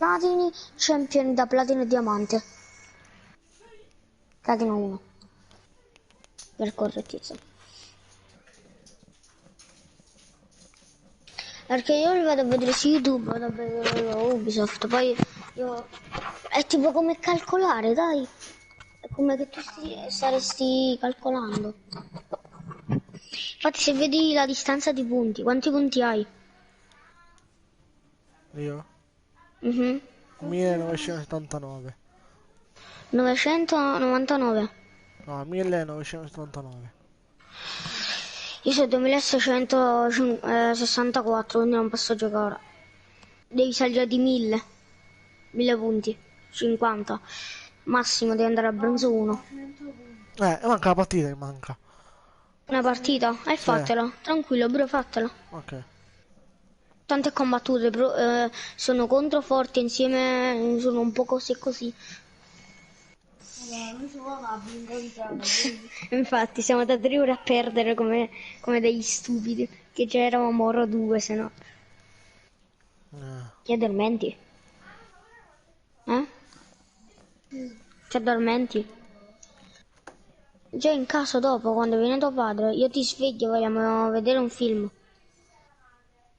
platini, champion da platino e diamante. Platino 1. Per correttezza. Perché io li vado a vedere su YouTube, vado a vedere Ubisoft, poi io... È tipo come calcolare, dai. È come che tu staresti calcolando. Infatti se vedi la distanza di punti, quanti punti hai? Io? 1979. 1979. No, 1979. Io sono 2664, quindi non posso giocare. Devi salire di 1000 punti, 50. Massimo devi andare a bronzo 1. Manca la partita, che manca. Una partita? Sì. Fatela, tranquillo, bro, fatela. Ok. Tante combattute, sono controforti insieme, sono un po' così e così. Infatti siamo da 3 ore a perdere come degli stupidi, che già eravamo oro 2, se no. Ti addormenti? Ti addormenti? Già in caso dopo, quando viene tuo padre, io ti sveglio, vogliamo vedere un film.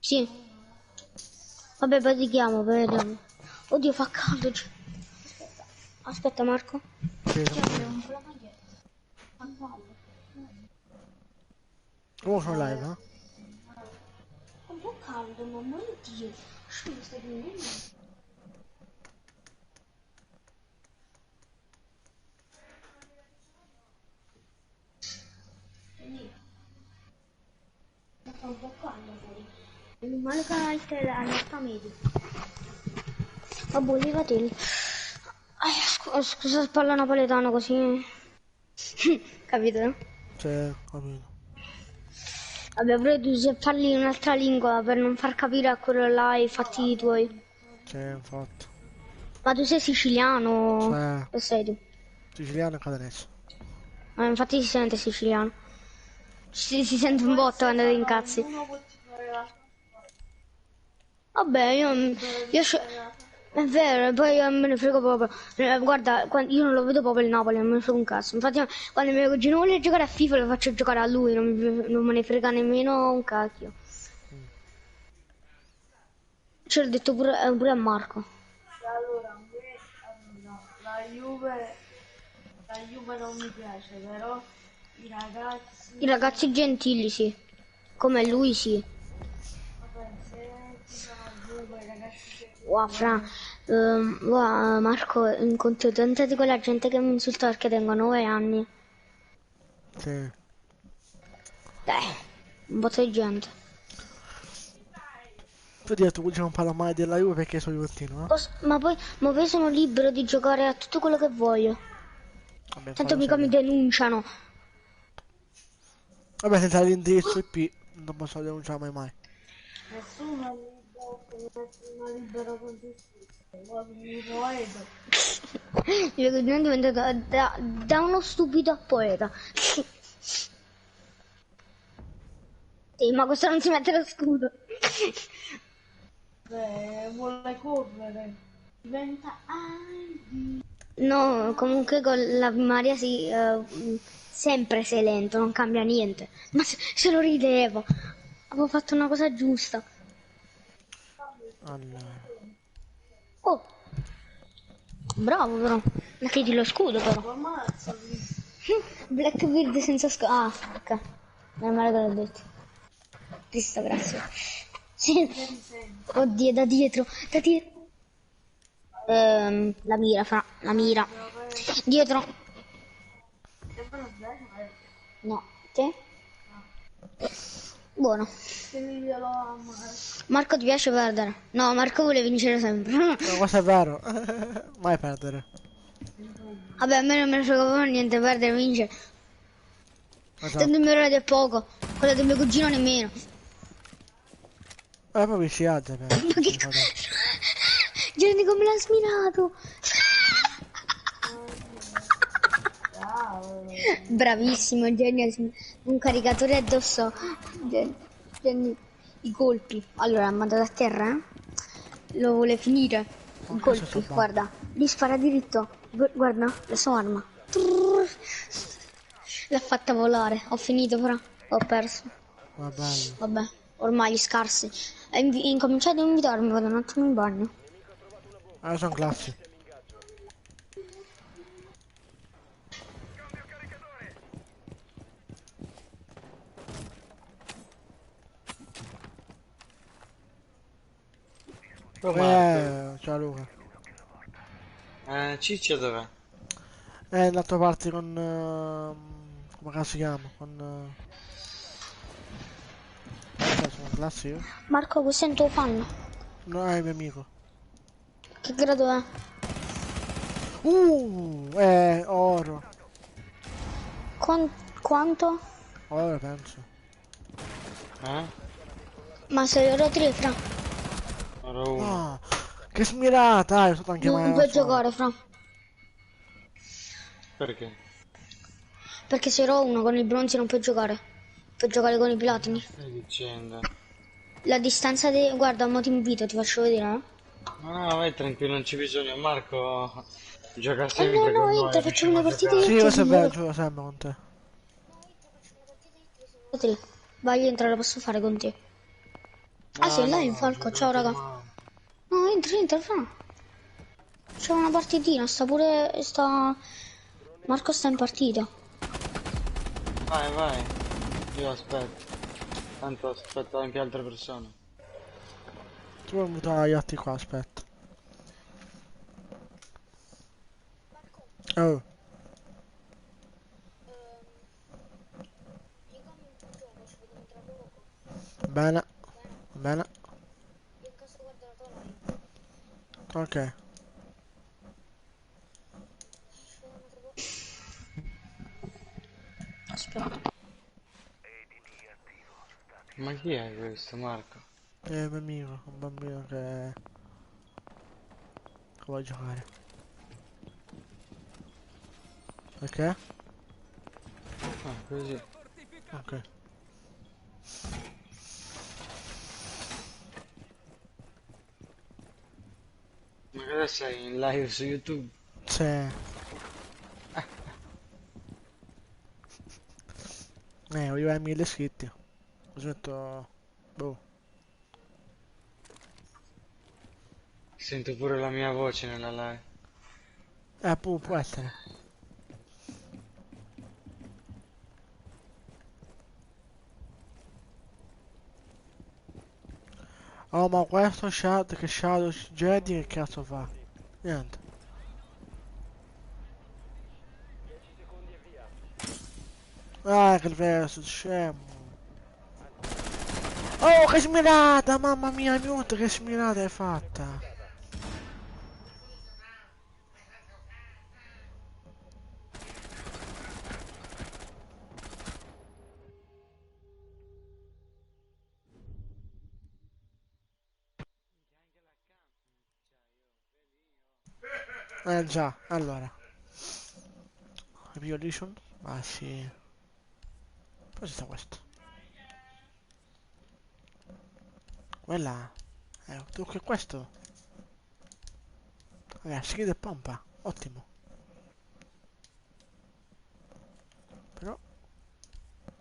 Sì. Vabbè, poi ti chiamo per vedere. Oddio, fa caldo. Aspetta Marco. Sì, come sono live, È un po' caldo, mamma mia. Mi stai prendendo? Fa un po' caldo fuori. Meno male che hai allerta media. Vabbè, levati. Scusa, parla napoletano così. Capito? No? Sì, capito. Vabbè, però tu se parli in un'altra lingua per non far capire a quello là i fatti tuoi. Sì, infatti. Ma tu sei siciliano? Cioè, Che sei tu? siciliano e catanese. Infatti si sente siciliano. Si sente un botto quando ti incazzi. Vabbè, è vero, poi me ne frego proprio. Guarda, io non lo vedo proprio il Napoli, non me ne frega un cazzo. Infatti, quando mio cugino vuole giocare a FIFA, lo faccio giocare a lui, non me ne frega nemmeno un cacchio. Ce l'ho detto pure a Marco. Allora, la Juve non mi piace, però I ragazzi gentili, sì. Come lui, sì. vabbè, se ci sono Juve, i ragazzi gentili. Wow, wow, Marco, incontro tanta di quella gente che mi insulta perché tengo 9 anni. Sì. Un botto di gente. Tu dire, tu non parla mai della Juve perché sono juventino, eh? Ma poi sono libero di giocare a tutto quello che voglio. Vabbè, Tanto quello mica mi sempre. denunciano. Vabbè, senza l'indirizzo IP non posso denunciare mai. Nessuno è libero così. Un poeta. Io sono diventato da uno stupido a poeta. Sì, ma questo non si mette lo scudo. Beh, vuole correre. Diventa Andy. No, comunque con la primaria sempre sei lento, non cambia niente. Ma se lo ridevo. Avevo fatto una cosa giusta. Allora. Oh, bravo però. Mettiti lo scudo però. Ammazzati. Blackbeard senza scudo. Ah, ok. Non male che l'ho detto. Cristo, grazie. Sì. Oddio, da dietro. Da dietro. La mira, la mira. Dietro. No, te? Buono. Marco ti piace perdere? No, Marco vuole vincere sempre. No, questo è vero. Mai perdere. Vabbè, a me non me ne frega proprio niente, perdere, vince. Esatto. Tanto il mio radio è poco, quello del mio cugino nemmeno. Proprio si alza però. Ma che Gianni come l'ha sminato? Bravissimo Gianni, un caricatore addosso. Gianni, i colpi. Allora, ha mandato a terra, lo vuole finire. Ma che sto Colpi, salvando? guarda. Gli spara diritto. Guarda, la sua arma. Trrr. L'ha fatta volare. Ho finito però. Ho perso. Ma bello. Vabbè, ormai scarsi. Incominciate a invitarmi, vado un attimo in bagno. Ah, sono classi. Oh Marco, Ciao Luca. Ciccio dov'è? È andato a parte con... come cazzo si chiama? Cioè, sono classi io? Marco, questo è un tuo fan. No, è il mio amico. Che grado è? Oro. Quanto? Oro penso. Eh? Ma sei ora 3, fra. Ora uno. Ah, che smirata! Io sono anche Non mai da puoi solo. giocare, fra. Perché? Perché sei ora 1 con i bronzi non puoi giocare. Puoi giocare con i Cosa platini. stai dicendo? La distanza di... Guarda, mo ti invito, ti faccio vedere, no? No, no, vai tranquillo, non c'è bisogno. Marco gioca No, sempre no, con noi, entra, facciamo riusciamo una a partita giocare. Sì, di questo è 3, vero, ora. gioco sempre con te. Tre. Vai, entra, la posso fare con te. Ah, sei No, là in no, ho Falco, ciao giocato raga. male. No, entra, fra. C'è una partitina, sta pure... sta... Marco sta in partita. Vai, vai. Io aspetto. Tanto aspetto anche altre persone. Tu vuoi mutare gli altri qua, aspetta. Oh, bene, bene. Ok. Aspetta. Ma chi è questo, Marco? È il mio amico, un bambino che vuole giocare. Perché? Ah, così. Ok. Ma cosa sei in live su YouTube? C'è... voglio arrivare a 1000 iscritti. Così metto... Boh. Sento pure la mia voce nella live. Può essere. Oh, ma questo Shadow Jedi che cazzo fa? Niente. Ah, che il verso, scemo. Oh, che smirata! Mamma mia, mute, che smirata hai fatta? Già, allora. Review edition? Ah, sì. Poi sta questo. Quella... tu che questo? Si chiede pompa. Ottimo. Però...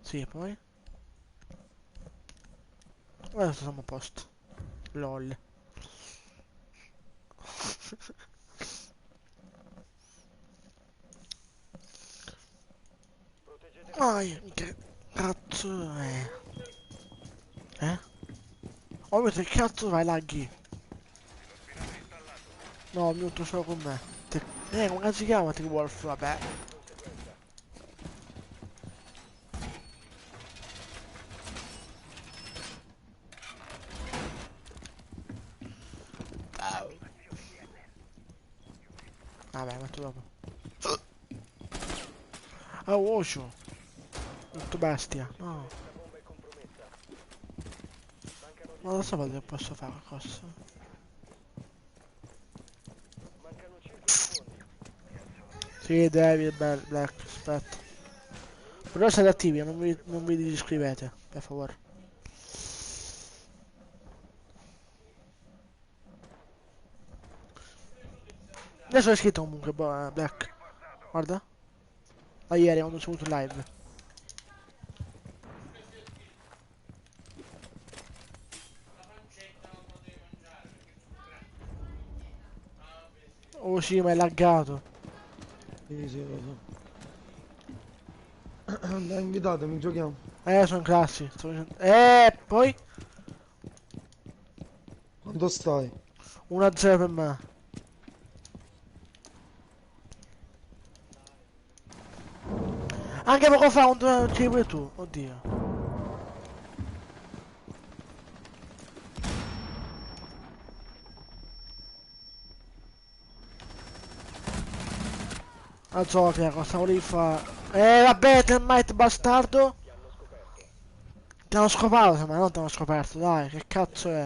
Sì, poi... Adesso siamo a posto. LOL. Che cazzo è? Eh? Oh, che cazzo vai laghi? No, mi metto solo con me. Come si chiama T-Wolf? Vabbè. Vabbè, metto dopo. Ah, Osho. Molto bestia. No. Ma lo so che posso fare qualcosa. Sì, David, Black, aspetta. Però siete attivi, non vi iscrivete, per favore. Adesso è scritto comunque, Black. Guarda. Da ieri quando sono venuto in live. Oh sì, ma è laggato. Sì, sì, lo so. Dai, invitatemi, giochiamo. Sono classi. Poi Quanto stai? 1-0 per me. Anche poco fa un tiri pure tu. Oddio. A Zofia, cosa volevi fare? Vabbè, Termite bastardo. Ti hanno scopato, ma non ti hanno scoperto, dai, che cazzo è?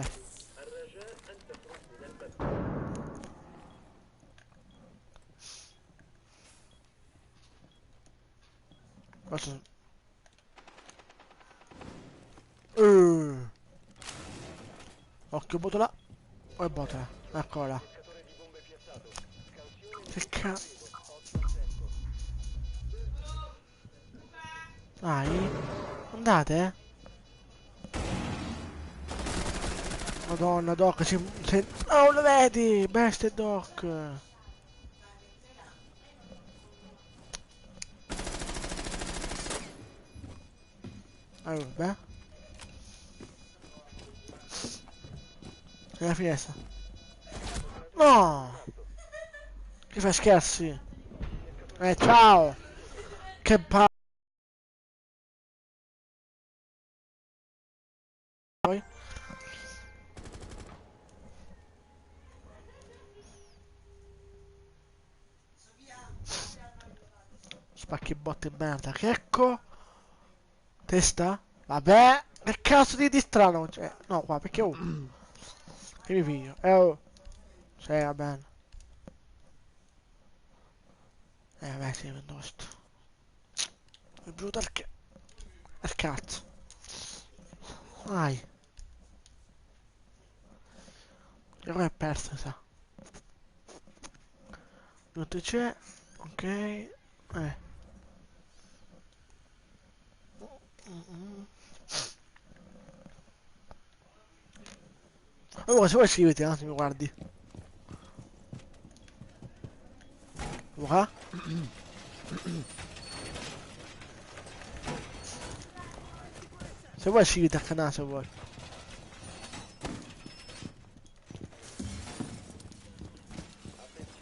Questo... Occhio botola. Poi botola. Eccola. Che cazzo. Dai. Andate, Madonna, Doc, Oh, lo vedi? Bestia Doc. Vabbè. È la finestra. No! Che fai scherzi? Ciao! Che poi? Spacchi botte e merda. Che ecco? Testa? Vabbè! Che cazzo di strano? Cioè, no, qua, perché che mi piglio? Oh! Sì, va bene. Vabbè, sì, prendo sto. È brutto al cazzo. Vai. E ora è perso, sa. Non c'è. Ok. Allora, se vuoi scriviti, se mi guardi. Ora? Se vuoi scriviti al canale, se vuoi.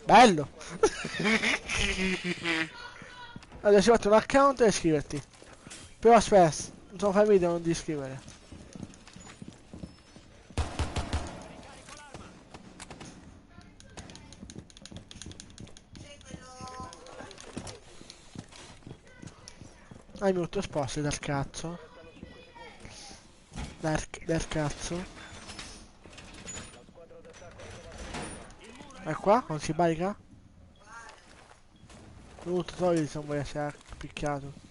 Bello! Adesso fatti un account e iscriverti. Però aspetta, non so fare video, non di iscrivere. Hai minuto sposti dal cazzo. Del cazzo. E qua? Non si barica? Tutto togli se non vuoi essere picchiato.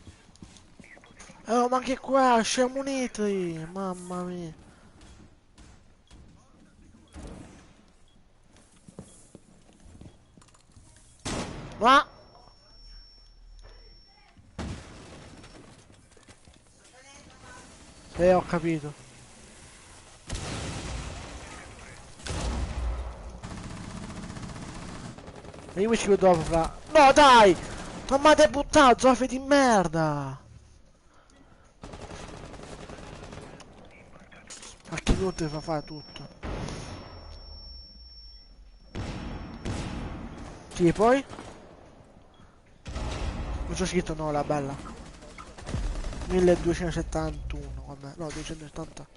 Oh, ma anche qua, scemo nitri! Mamma mia. Ma! Ho capito. E io mi scrivo dopo, fra... No, dai! Non mi avete buttato, zoffe di merda! A che minuto fa fare tutto? Sì, poi? Non c'ho scritto no, la bella. 1271, vabbè, no, 270.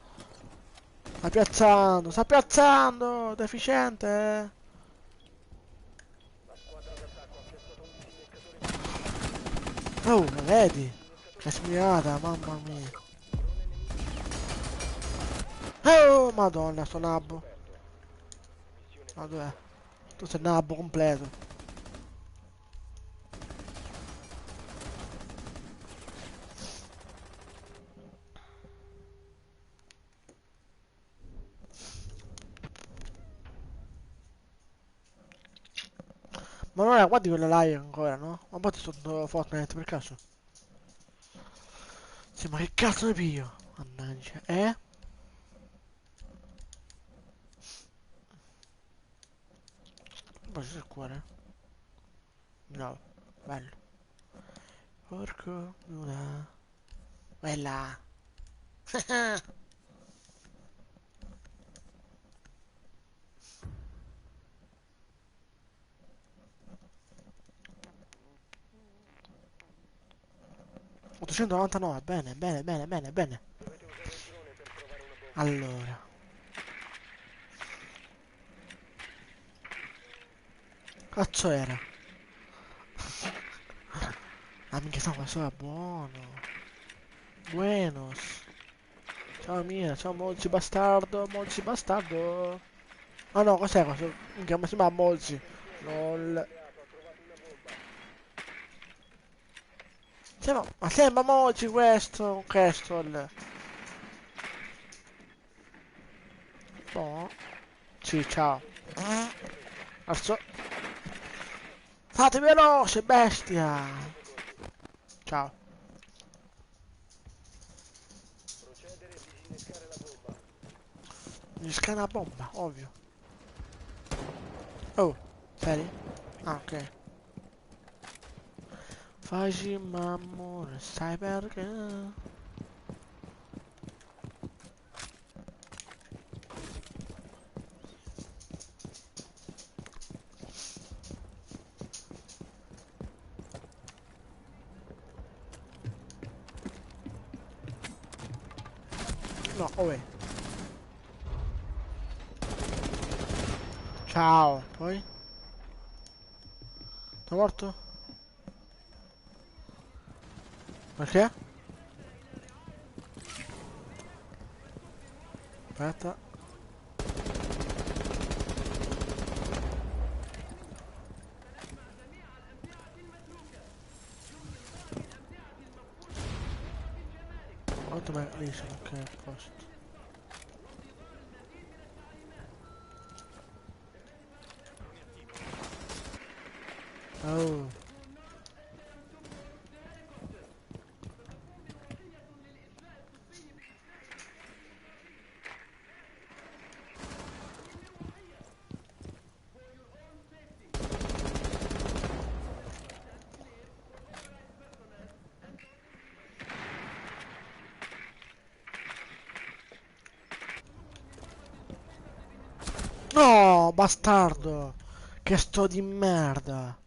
Sta piazzando, deficiente, eh. Oh, la vedi? Che smirata, mamma mia. Oh, madonna, sto nabbo. Ma dov'è? Tu sei nabbo completo. Ma non è, guardi quella live ancora, no? Ma poi ti sotto Fortnite per caso? Sì, ma che cazzo ne piglio? Mannaggia, eh? Poi c'è il cuore? No, bello. Porco, una. Bella. $899, bene, bene, bene, bene, bene. Allora. Cazzo era? Ah, minchia, no, questo è buono. Buenos. Ciao Mia, ciao Molzi bastardo, Molzi bastardo. Ah no, cos'è questo? Minchia, mi sembra Molzi. LOL. Ma sembra Molzi questo, un Castle. No? Sì, ciao. Alzo. Fate veloce, bestia! Ciao. Mi scana la bomba, ovvio. Oh, seri? Ah, ok. Facci amore, sai perché? No, oh, ciao. Poi? Sei morto? Perché? Aspetta. Quanto me dice? Ok, a posto. Oh. No, bastardo! Che sto di merda!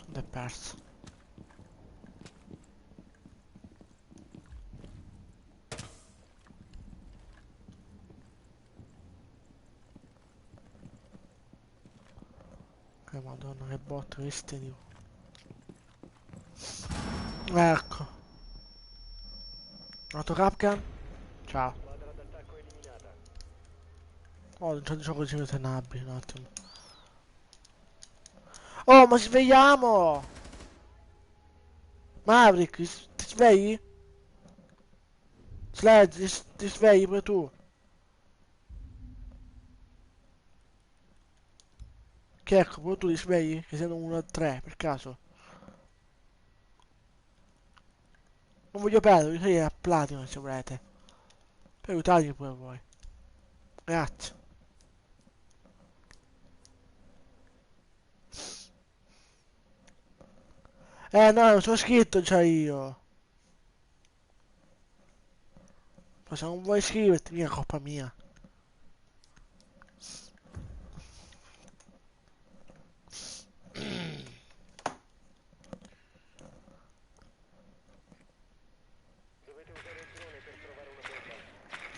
Ed è perso. Che madonna, che botto, che stedio. Ecco. Auto Capcan? Ciao. Oh, non c'è il gioco di tenabili, un attimo. Oh, ma svegliamo! Maverick, ti svegli? Sledge, ti svegli pure tu? Che ecco, pure tu ti svegli? Che siano 1 a 3, per caso. Non voglio perdere, io sei a platino se volete. Per aiutarmi pure voi. Grazie. No, non sono scritto già io. Ma se non vuoi iscriverti, mica è colpa mia.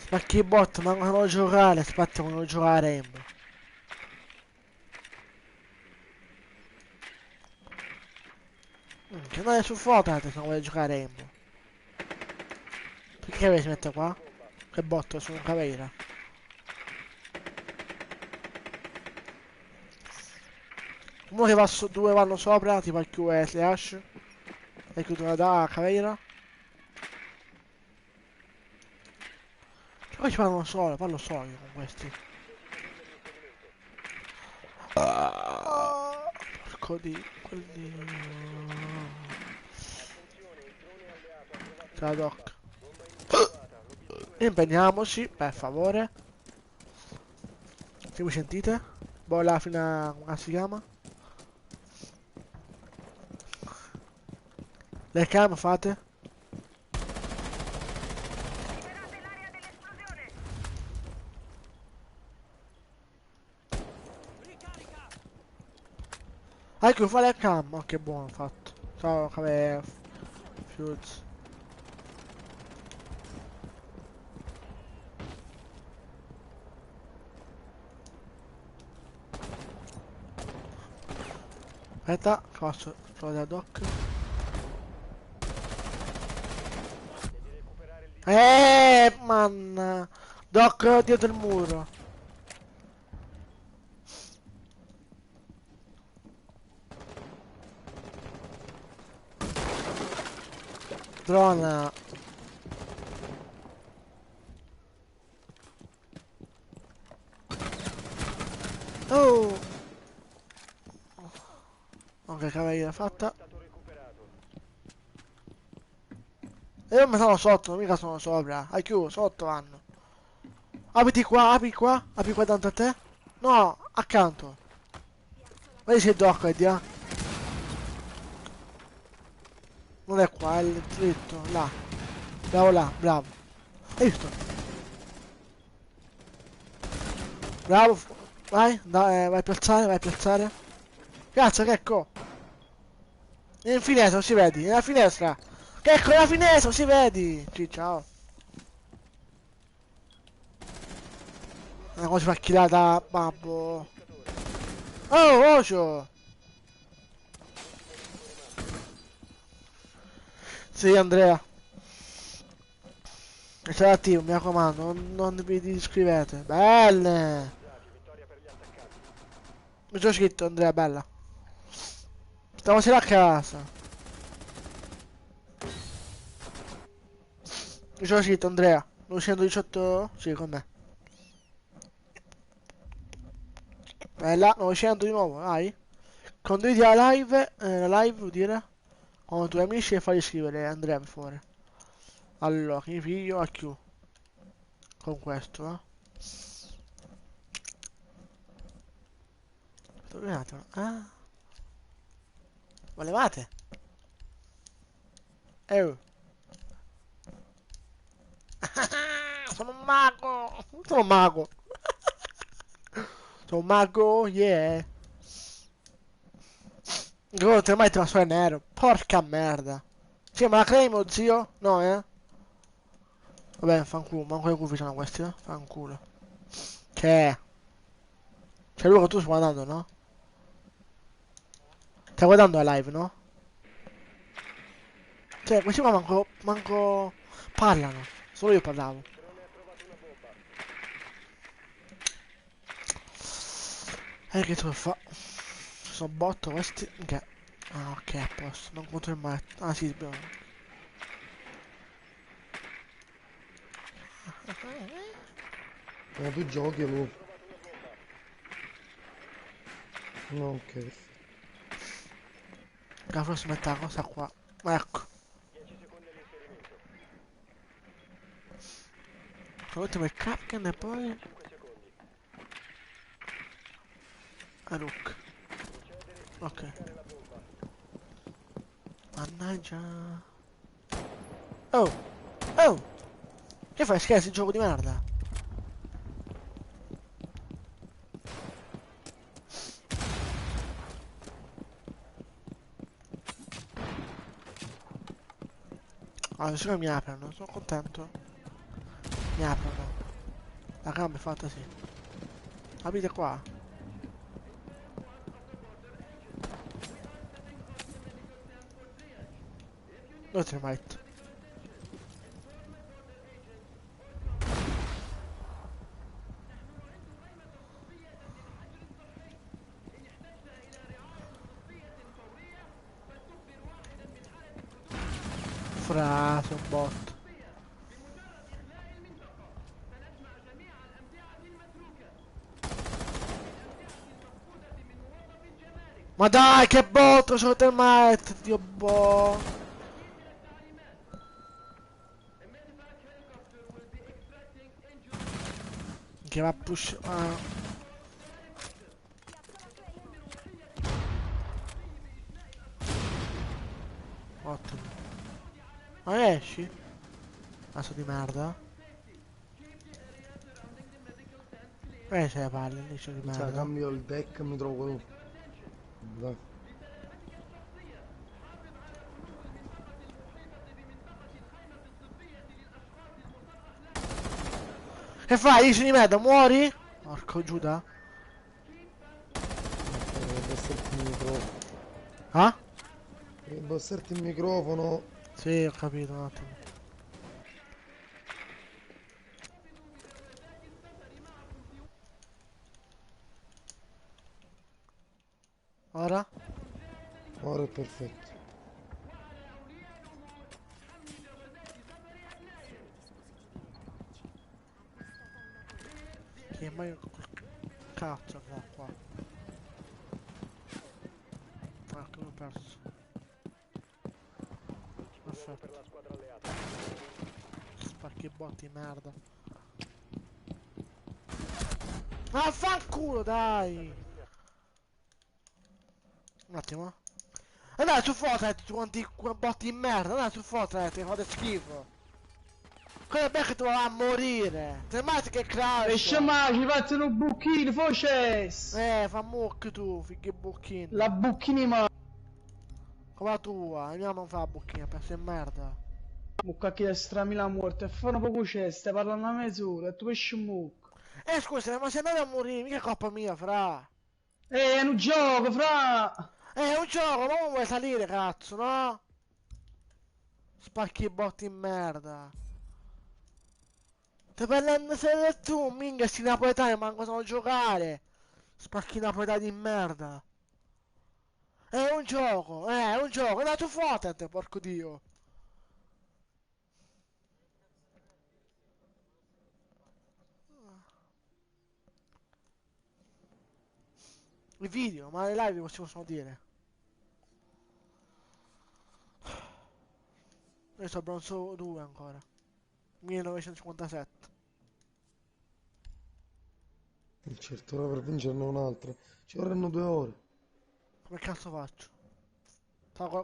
Ma che bot, ma non lo giocare, aspetta, non lo giocare a Rainbow. Che non è su Fortnite se non vuoi giocare a Rainbow. Perché si mette qua? Che botto, sono un cavaliere. Uno che va due vanno sopra, tipo il QE slash. E chiudo da Caveira. Poi ci parlo solo io con questi. Porco di... quelli... Ciao Doc. Impegniamoci, per favore. Se mi sentite? Boh, fino a... come si chiama? Le cam fate? Ecco, fa le cam. Oh, che buono fatto. Ciao, Cave... Fuse. Aspetta, posso da Doc. Man! Doc dietro il muro. Drona. Oh! Ok, cavaliere fatta. E io mi sono sotto, mica sono sopra. IQ, sotto vanno. Apri qua davanti a te. No, accanto. Vedi se il doc è di là. Non è qua, è il dritto, là. Bravo là, bravo. Hai visto? Bravo. Vai, vai a piazzare, vai a piazzare. Cazzo, che ecco. In finestra, si vedi, nella finestra. Che ecco, nella finestra, si vedi. Sì, ciao. Una cosa fa chilata, babbo. Oh, ocio. Sì, Andrea. State attivo, mi raccomando, non vi iscrivete. Belle! Mi sono scritto, Andrea, bella. Stasera a casa. Mi sono scritto, Andrea. 918? Sì, con me. Bella, 900 di nuovo, vai. Condividi la live vuol dire? Con i tuoi amici e fai iscrivere, Andrea, per favore. Allora, mi figlio a Q. Con questo, eh. Aspetta un attimo. Ah. Volevate? Oh. Sono un mago! Sono un mago! Sono un mago, yeah! Oh, te mai te la so in nero. Porca merda. Sì, ma la claimo, zio? No, eh? Vabbè, fanculo, manco le cuffie sono questi, eh? Fanculo. Che è? Cioè, lui che tu stai guardando, no? Stai guardando la live, no? Cioè, questi qua manco parlano. Solo io parlavo. Che tu fa? Sono botto questi. Che? Ah, ok, a posto. Non contro il maestro. Ah, sì, dobbiamo. Ma tu giochi, Lu? No, ok. La prossima metta la cosa qua. Ecco. L'ultimo è Capcan e poi... Rook. Ok. Mannaggia. Oh! Oh! Che fai, scherzi, gioco di merda? Ah, adesso che mi aprono, sono contento. Mi aprono. La gamba è fatta sì. Aprite qua. Dove te ne metto? frase un botto. Ma dai, che botto, c'ho termite, Dio boh. Che va a push... Ah. Ottimo. Ma esci? Asso di merda. C'è le palle, lì c'è di Cioè, merda. cambio il deck e mi trovo... Dai. Che fai? Dici di merda, muori? Porco Giuda. Dovrebbe esserti il microfono. Ah? Dovrebbe esserti il microfono. Sì, ho capito un attimo. Ora? Ora è perfetto. Che mai... Cazzo qua. Ecco, l'ho perso. Perfetto. Spacchi botti, merda. Vaffanculo, dai! Un attimo. Andate su Fortnite, tu quanti botti di merda, andate su Fortnite, fate schifo. Quello è bello che tu vai a morire. Se mai che crash. E scemati, fate un buchino, foces! Fa mucchi tu, fighi bucchini. La buchini ma... Come la tua, io non fa bucchina, pezzo di merda. Mucca che strami la morte, e fanno poco c'è, stai parlando a mezz'ora, e tu esci un mucco. Scusa, ma sei andato a morire, mica colpa mia, fra. È un gioco, fra! È un gioco, ma non vuoi salire, cazzo, no? Spacchi i botti in merda. Stai parlando solo tu, minchia, sti napoletani manco sanno giocare. Spacchi i napoletani in merda. È un gioco, è andato Fortnite, porco dio. I video, ma le live si possono dire. Io sto bronzo 2 ancora. 1957. Certo, ora per vincerne un'altra. Ci vorranno 2 ore. Come cazzo faccio?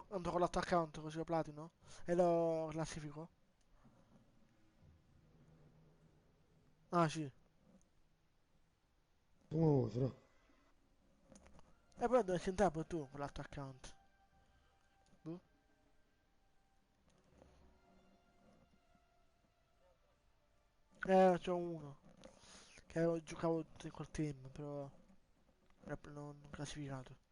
Entro con l'altro account così lo platino e lo classifico. Ah sì. Come vuoi, fra? Però dovresti entrare pure tu con l'altro account. Boh. C'ho uno. Che giocavo col team, però non classificato.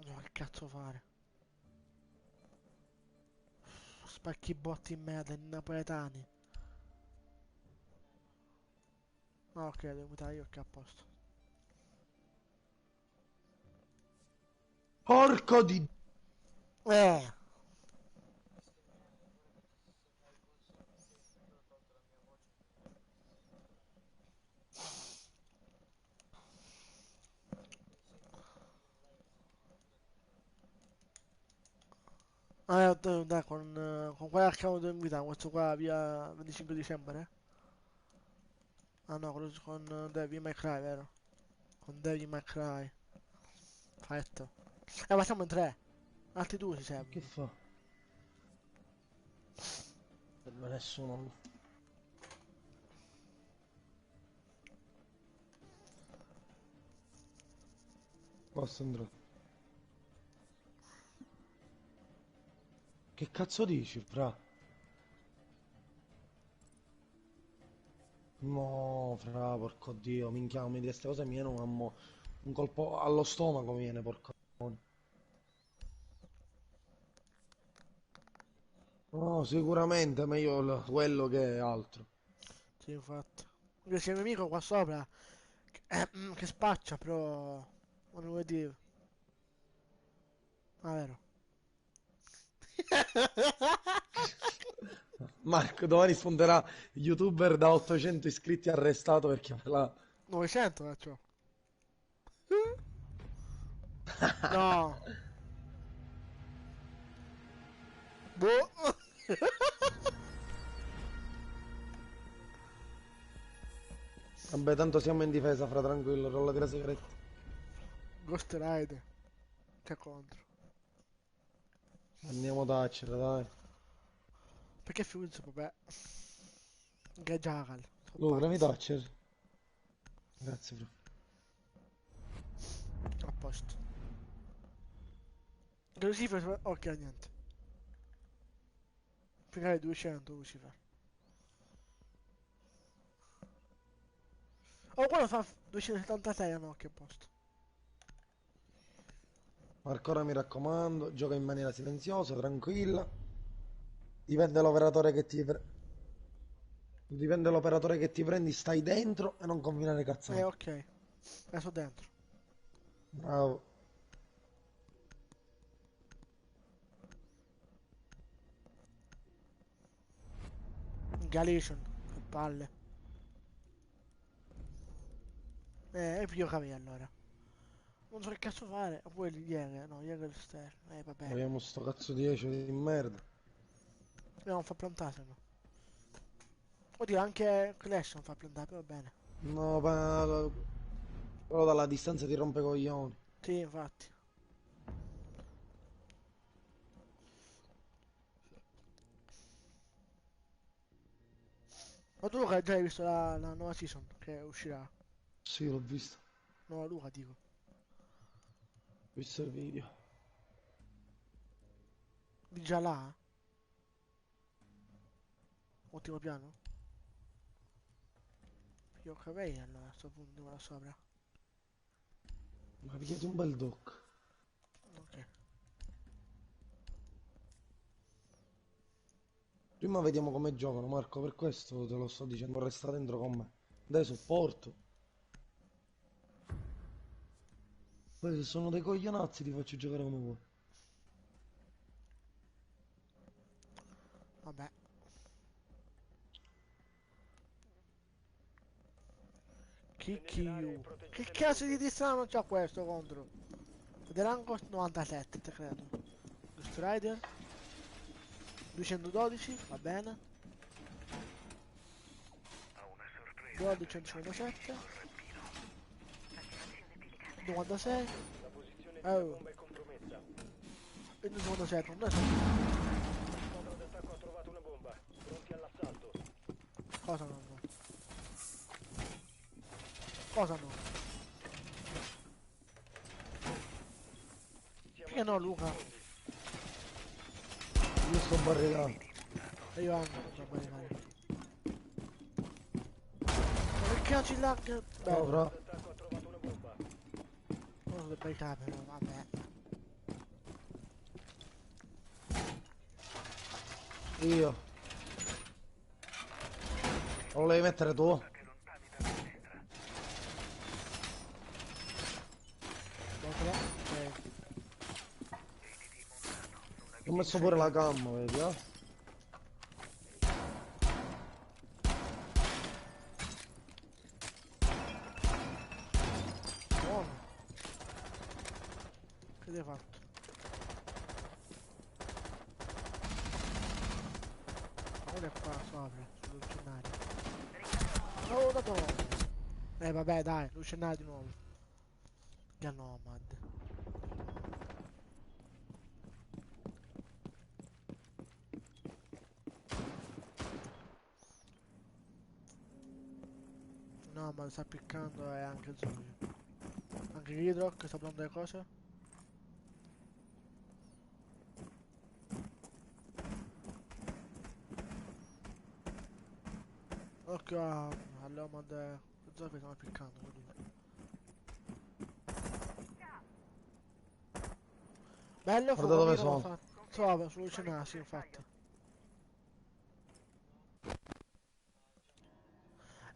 No, che cazzo fare? Spacchi botti in merda, i napoletani. No, ok, devo mutare io che a posto. Porco di... Eh! Dai, con quale account devo invitare? Questo qua via 25 dicembre? Ah no, quello con Devil May Cry, vero? Con Devil May Cry. Fatto. Ma siamo in tre. Altri due si Che servono. fa? Per nessuno. Posso entrare? Che cazzo dici, fra? No, fra, porco dio, minchia, mi di queste cose mi viene un colpo allo stomaco mi viene, porco. No, sicuramente meglio quello che altro. Sì, infatti. Perché c'è un mio amico qua sopra che spaccia, però... Non lo vuoi dire. Ah, vero. Marco, domani spunterà youtuber da 800 iscritti arrestato perché me la... 900 faccio. No. Boh. Vabbè, tanto siamo in difesa, fra, tranquillo, rollati la sigaretta. Ghost Rider. C'è contro. Andiamo Thatcher, dai. Perché Fuse, vabbè. Che Jackal. Sono Lu, prendi pazzi. Thatcher. Grazie, fra. A posto. Lucifer, ok, niente. Piegare 200 Lucifer. Oh, quello fa 276 a no, che posto. Marco, ora mi raccomando, gioca in maniera silenziosa, tranquilla. Dipende l'operatore che ti... Dipende l'operatore che ti prendi, stai dentro e non combinare cazzate. Ok. Adesso dentro. Bravo. Galation. Che palle. E più cavi allora. Non so che cazzo fare. Oppure gli Jäger. No, Jäger esterno. Vabbè. Vogliamo sto cazzo di 10 di merda. Non fa plantare, no. Oddio, anche Clash non fa plantare, però va bene. No, ma... Però dalla distanza ti rompe i coglioni. Sì, infatti. Ma tu Luca, già hai visto la nuova season che uscirà? Sì, l'ho visto. No, Luca, dico. Ho visto il video. Di già là? Ultimo piano? Io capelli allora, a sto punto qua sopra. Ma pigliati un bel doc. Ok. Prima vediamo come giocano, Marco, per questo te lo sto dicendo, resta dentro con me. Dai supporto. Poi se sono dei coglionazzi ti faccio giocare come vuoi. Vabbè. Kikyu. Che cazzo di distrano c'ha questo contro? Federango 97, te credo. Ghost Rider 212, va bene. 1257. 96. Oh. 257, non è cosa non? Cosa no? Perché no Luca? Io sto barricato. E io anche non so barricare. Ma che cazzo il lag? No, Bello. fra. Non so barricare però, vabbè. Io. Non lo devi mettere tu? Dopo là. Ok. Ho messo pure la gamma, vedi, eh? Buono. Che ti hai fatto? Ora è qua sopra, sullo scenario. Oh, da dove? Vabbè, dai, lo scenario di nuovo. Che nomad. No, ma sta piccando e anche Zoe. Anche Hydrock sta prendendo le cose. Occhio all'uomo del zombie stanno piccando, quindi. Bello, Guarda dove fuoco sono. fatto. So, sullo scenario, sì, infatti.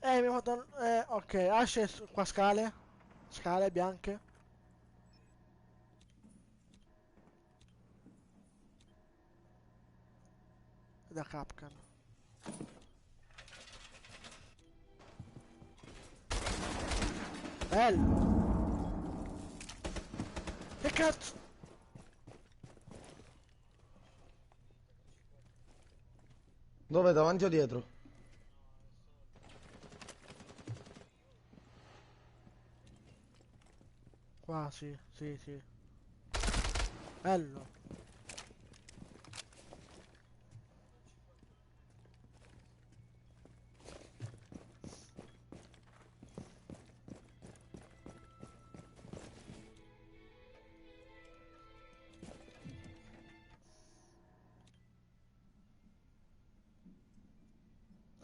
Mi ha fatto... ok, asce qua scale. Scale bianche. Da Capcan. Bello! Che cazzo? Dove? Davanti o dietro? Qua, sì, sì, sì. Bello.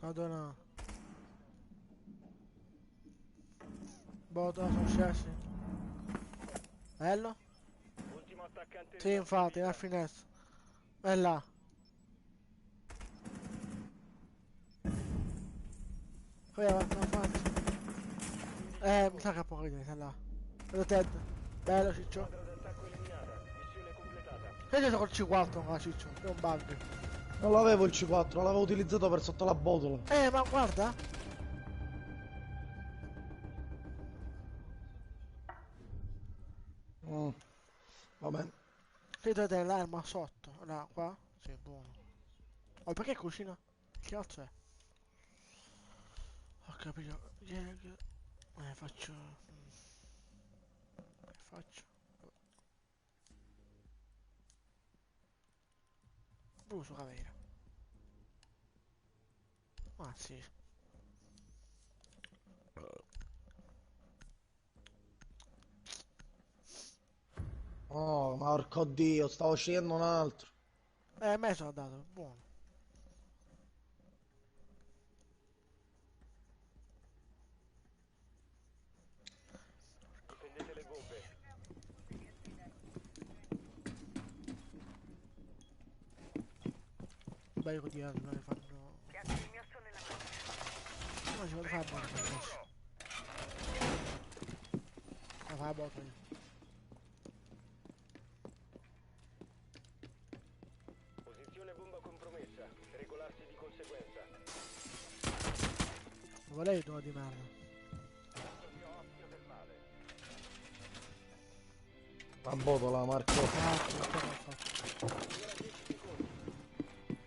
Madonna. Boh, sono scesi. Bello? Sì, infatti, la finestra. È là. Poi avanti, avanti. Mi sa che ha poco di te, là. Vedo Ted. Bello, Ciccio. Che c'è col C4 qua, Ciccio? È un bug. Non l'avevo il C4, l'avevo utilizzato per sotto la botola. Ma guarda. Va bene. Vedo dell'arma sotto. Là, qua. Sì, buono. Oh, perché cucina? Che cazzo è? Ho capito. Faccio... Che faccio? Bruso caveira. Ah, sì. Oh, ma porco Dio, stavo scegliendo un altro. Me sono dato. Buono. Bello di altro, ne fanno... Ma ci vado a fare buono adesso. La fa la botta io. Ma lei è una di merda. La botola, Marco. Perché non fa?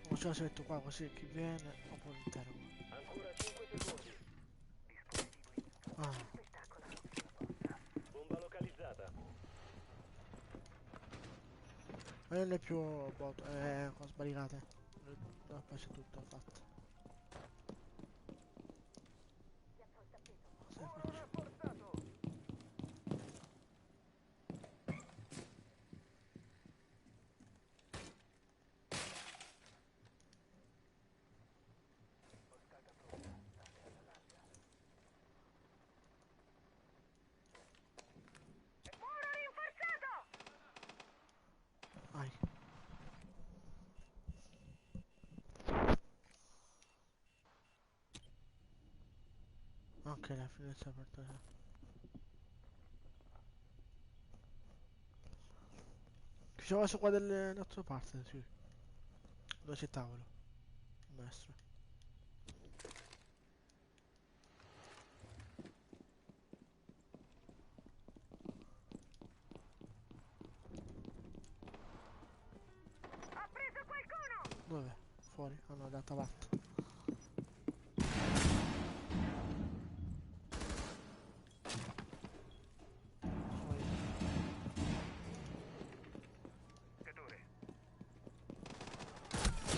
O ce la si metto qua così chi viene, oppure l'intero. Ah. Ma non è più bot, cose sbagliate. No, poi c'è tutto fatto. Cosa faccio? Vai. Ok, la finestra aperta. Ci ho messo qua dall'altra parte, sì. Dove c'è il tavolo? Maestro. Dove? Fuori? Ah no, dall'altra parte. Fuori.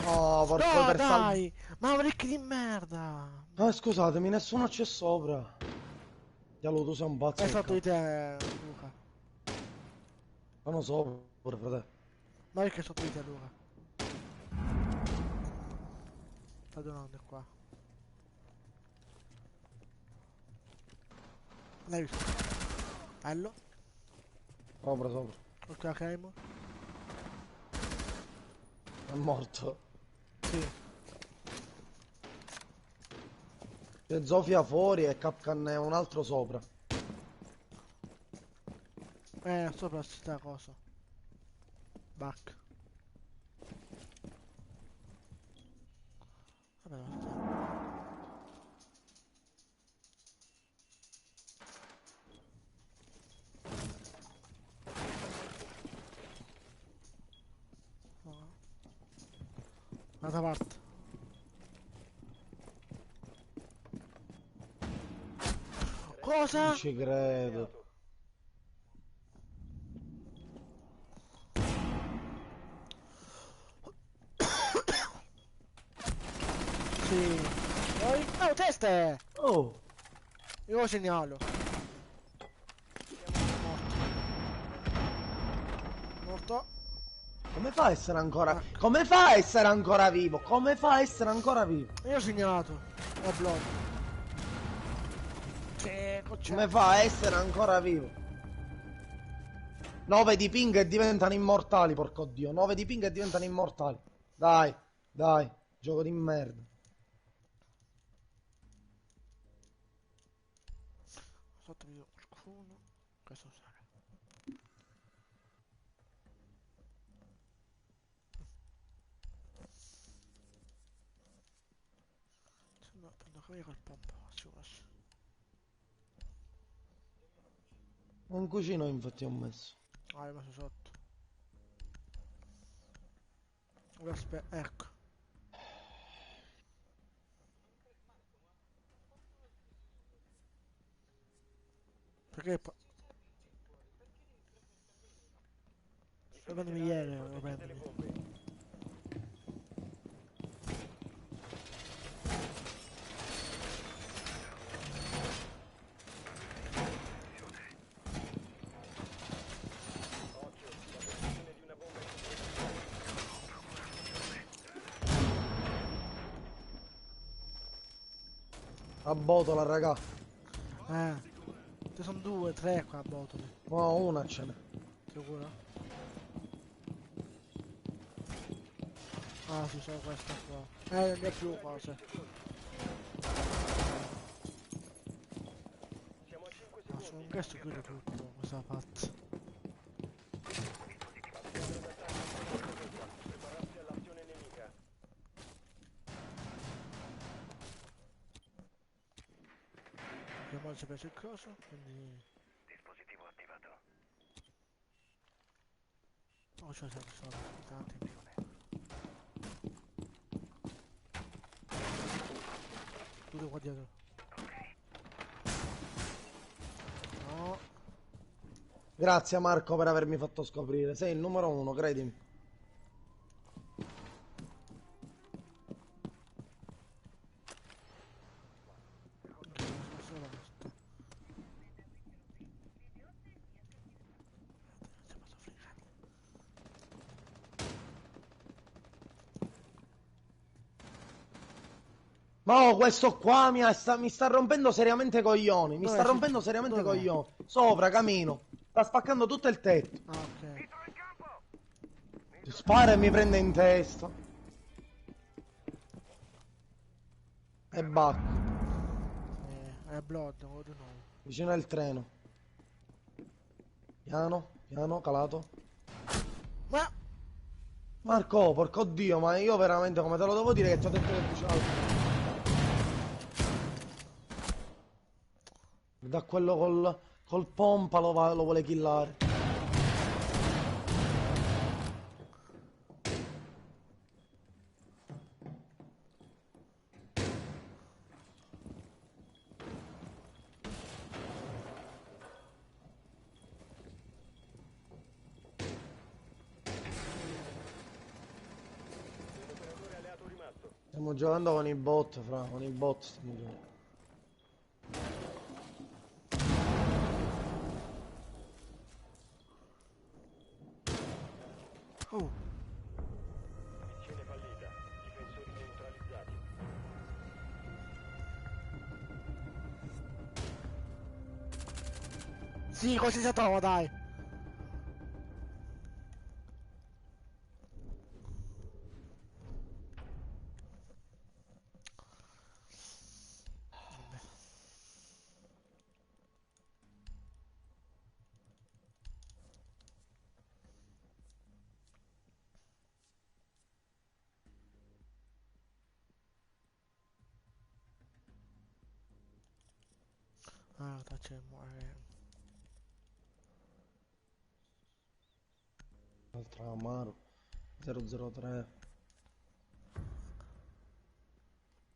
No, porco No, per dai! Ma Rick di merda! Scusatemi, nessuno c'è sopra. Diallo, tu sei un pazzo È del sotto di cazzo. te, Luca. Vanno sopra, frate. Ma Rick è sotto di te, Luca. Sta donando qua. L'hai visto? Bello. Sopra, sopra. Ok, la Claymore. È morto. Sì. C'è Zofia fuori e Capcan è un altro sopra. Sopra sta cosa. Back. Vabbè, basta. No. Un'altra parte. Cosa? Non ci credo. Sì. Poi... Oh, teste! Oh, Io lo segnalo. Morto. come fa a essere ancora... Ecco. Come fa a essere ancora vivo? Come fa a essere ancora vivo? Io ho segnalato. È blood. Sì, Come fa a essere ancora vivo? 9 di ping e diventano immortali, porco dio. 9 di ping e diventano immortali. Dai, dai, gioco di merda. Sotto video qualcuno. Questo usare. Se no prendo caviglia col pompa. Ci posso. Un cuscino infatti ho messo. Ah, l'ho messo sotto. Ora aspetta, ecco. Perché poi... Prendermi ieri, lo prendermi. A botola, raga. Ce sono 2, 3 qua a botole. No, una ce n'è. Sicuro? Ah, sì, solo questa qua. Non ne ho più cose. Ma sono un gesto chiuso tutto, questa fatta. Abbiamo già preso il coso, quindi... Dispositivo attivato. Oh, c'è sempre solo, aspettate. Tutto qua dietro. No. Grazie Marco per avermi fatto scoprire. Sei il numero uno, credimi. Solo questo. Ma oh, questo qua mi sta rompendo seriamente i coglioni. Mi Dov'è, sta Ciccio? rompendo seriamente i Dov'è? coglioni. Sopra, camino. Sta spaccando tutto il tetto. Ah, ok. Spara e mi prende in testa. E bacco. È blood, quello di nuovo. Vicino al treno. Piano, piano, calato. Ma... Marco, porco dio, ma io veramente come te lo devo dire che ti ho detto che tu c'hai. Da quello col pompa lo vuole killare. Stiamo giocando con i bot, fra, con i bot stiamo giocando. Oh. Missione fallita. Difensori neutralizzati. Sì, così si trova, dai. Vabbè. Ah, c'è muore. Altra Amaro 003.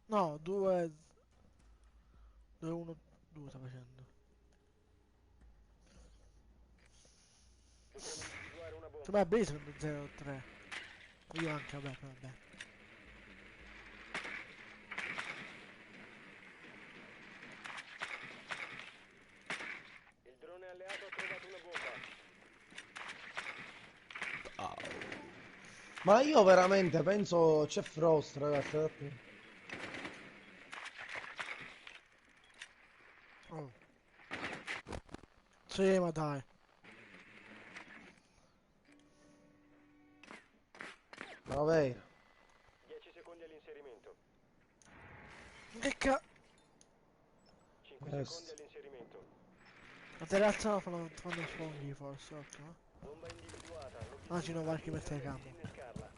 No, 2 2 1 2 sta facendo. Dobbiamo individuare una bomba. Secondo me Blaze prende 0-3. Io anche, vabbè, vabbè. Il drone alleato ha trovato una bomba. Ma io veramente penso c'è Frost, ragazzi. Oh. Sì, ma dai. Vabbè. 10 secondi all'inserimento. Che ca... 5 Eh, secondi all'inserimento. La terrazza fanno sfoghi forse, ok. Bomba individuata. Ah, ci non va che mette le L'obiettivo è gambe. disinnescarla.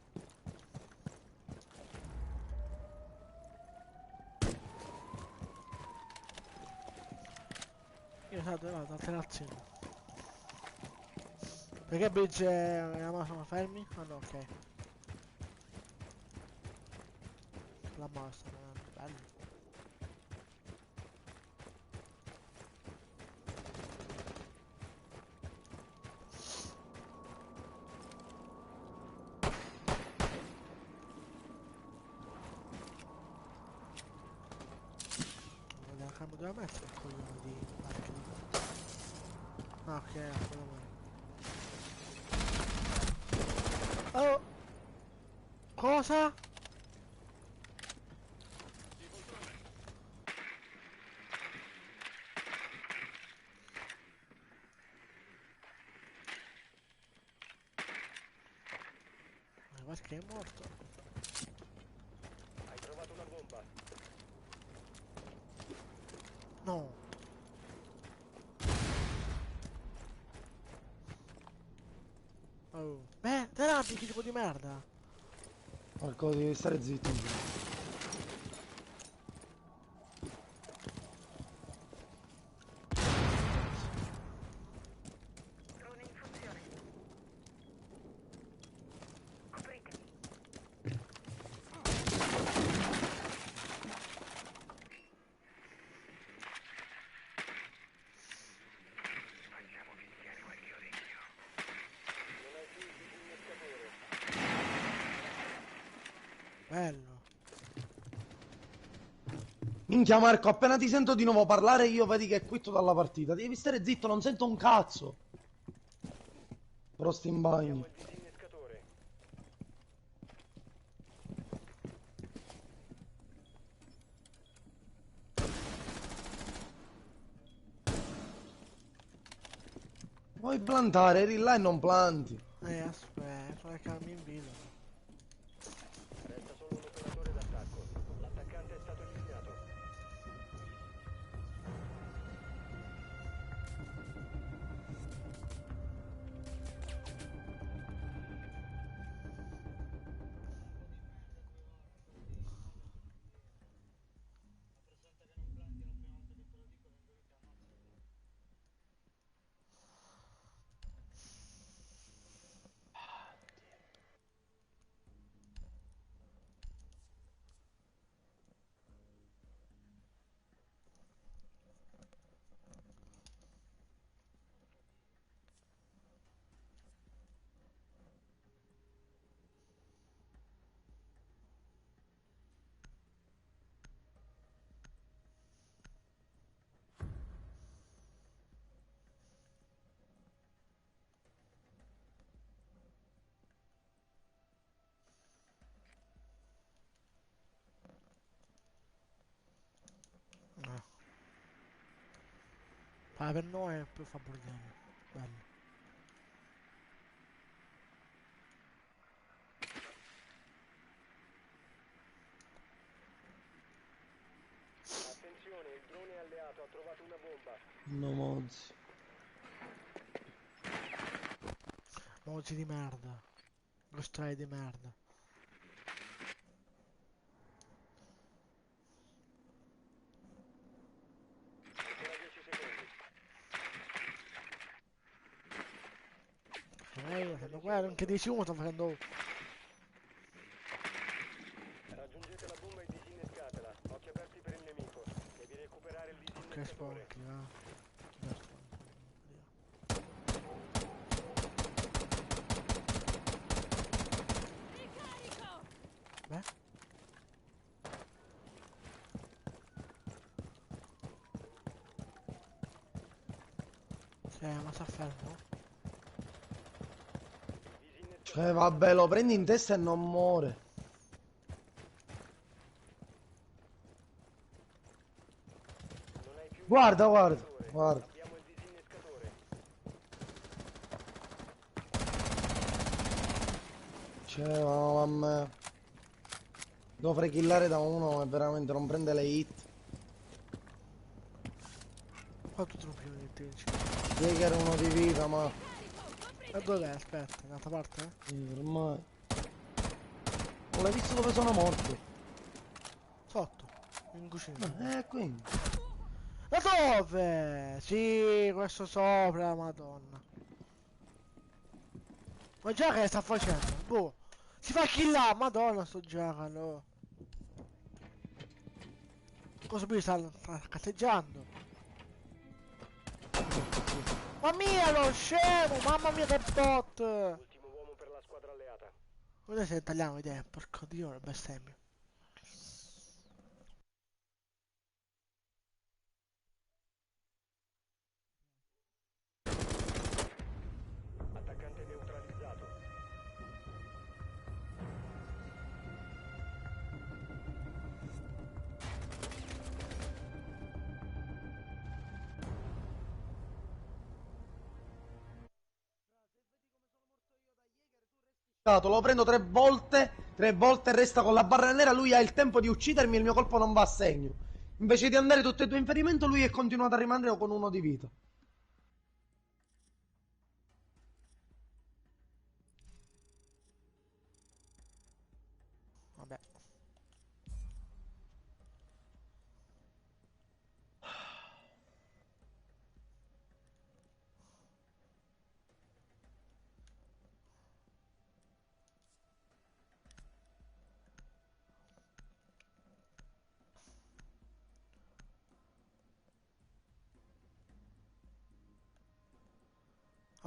Io so, la terrazzino. Perché Bridge e Amaro sono fermi? Ah no, ok. La mossa, bello. La cambio dove mettere il coglione di macchina. Ah, ok, quello male. Oh! Cosa? Ma che è morto? Hai trovato una bomba. No! Oh. Beh, davanti che tipo di merda! Marco, devi stare zitto. Non hai più il disinnescatore. Bello! Minchia Marco, appena ti sento di nuovo parlare io vedi che quitto dalla partita. Devi stare zitto, non sento un cazzo. Frost in Abbiamo bagno. il disinnescatore. Vuoi plantare? Eri là e non planti. Aspetta, sono che mi invidono. Resta solo un operatore d'attacco. L'attaccante è stato eliminato. Ah, per noi è più fa problemi. Bello. Attenzione, il drone alleato ha trovato una bomba. No mozzi. Mozzi di merda. Gostrai di merda. Ancora 10 secondi. Io facendo quello, anche 10 sto facendo... Raggiungete la bomba e disinnescatela. Occhi aperti per il nemico. Devi recuperare il Che disinnescatore. sporchi, va. Che sporchi. Beh. Ma sta fermo? Cioè, vabbè, lo prendi in testa e non muore. Non hai più il Guarda, guarda, disinnescatore. guarda. Abbiamo il disinnescatore. Cioè, mamma. Dovrei killare da uno e veramente non prende le hit. Quanto tu non prima di te? Jäger uno di vita, ma... E dov'è? Aspetta, dall'altra parte? ormai... Non l'hai visto dove sono morti? Sotto. In cucina. Quindi. Ma dove? Sì, questo sopra, madonna. Ma già che sta facendo? Boh. Si fa killare, madonna sto giocando. Cosa mi sta catteggiando? Mamma mia lo scemo, mamma mia che bot! Ultimo uomo per la squadra alleata. Guarda se tagliamo idea, porco dio, le bestemmie. Attaccante neutralizzato. Lo prendo 3 volte e resta con la barra nera, lui ha il tempo di uccidermi e il mio colpo non va a segno. Invece di andare tutte e due in ferimento, lui è continuato a rimanere con uno di vita. Vabbè.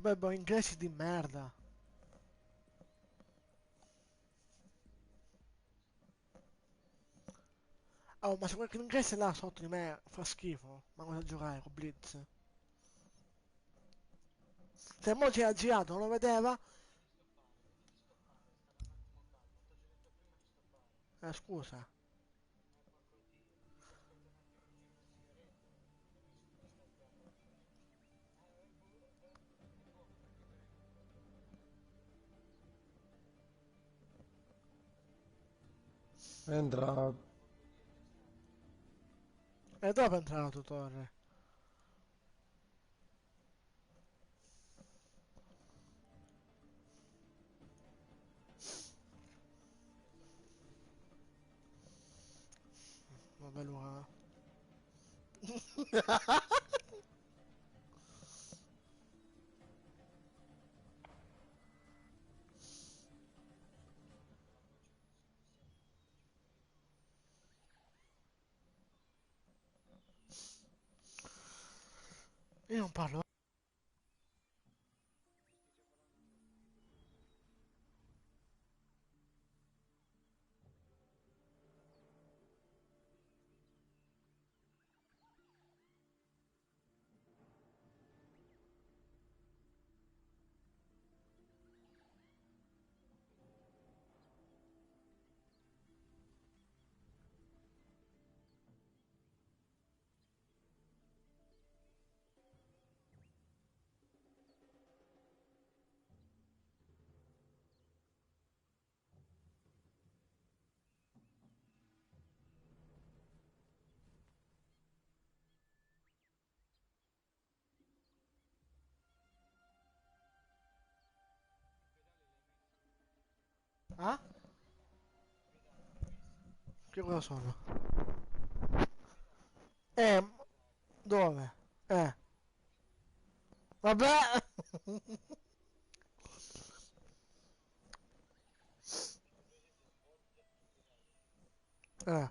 Vabbè, boh, inglesi di merda. Oh, ma se quel inglese là sotto di me fa schifo. Ma cosa giocare con Blitz? Se mo si era girato, non lo vedeva? Scusa. È entrato. E dopo è entrato Torre. Vabbè Luca. Io non parlo. Ah? Che cosa sono? M- Dove? Vabbè! Eh,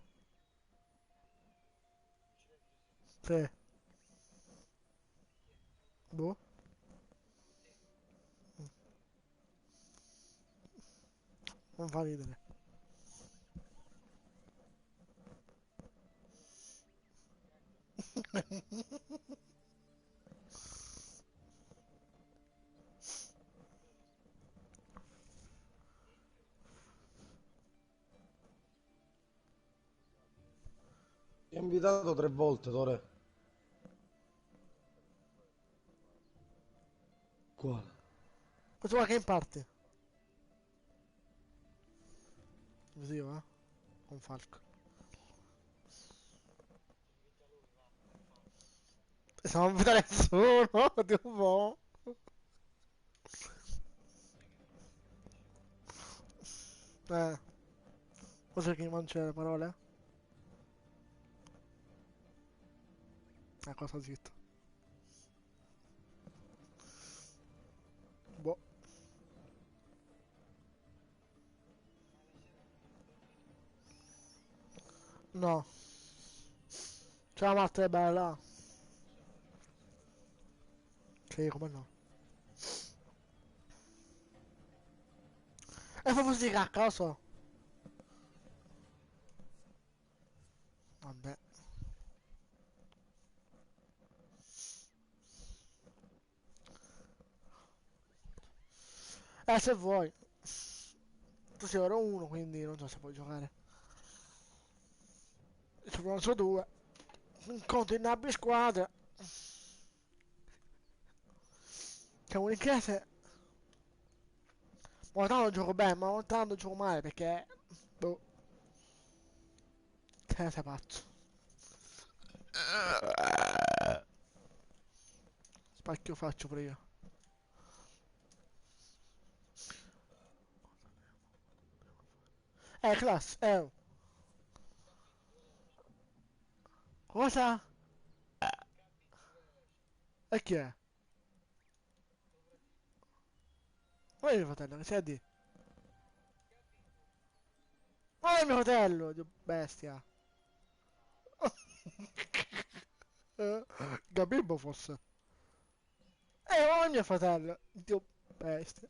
sì. Boh. Non fa ridere. Ti ho invitato 3 volte, Tore. Quale? Questo qua che in parte? Così, eh? Con Falco. Se non vedo nessuno, di un po'. Eh, Cos'è che mangia le parole? Cosa zitto. Boh. No. Ciao Matte, è bella. Sì, come no. E fa così cacca, lo so. Vabbè. Se vuoi. Tu sei ora uno, quindi non so se puoi giocare. Sono solo due. Un conto in abbi squadra. C'è un inglese. Ma tanto gioco bene, ma tanto gioco male perché. Boh. Te sei pazzo. Spacchio faccio pure io. Class, Cosa? E chi è? Ma è mio fratello, che sei a di? Ma è mio fratello, Dio bestia. Gabibbo forse. Ma è mio fratello, Dio bestia.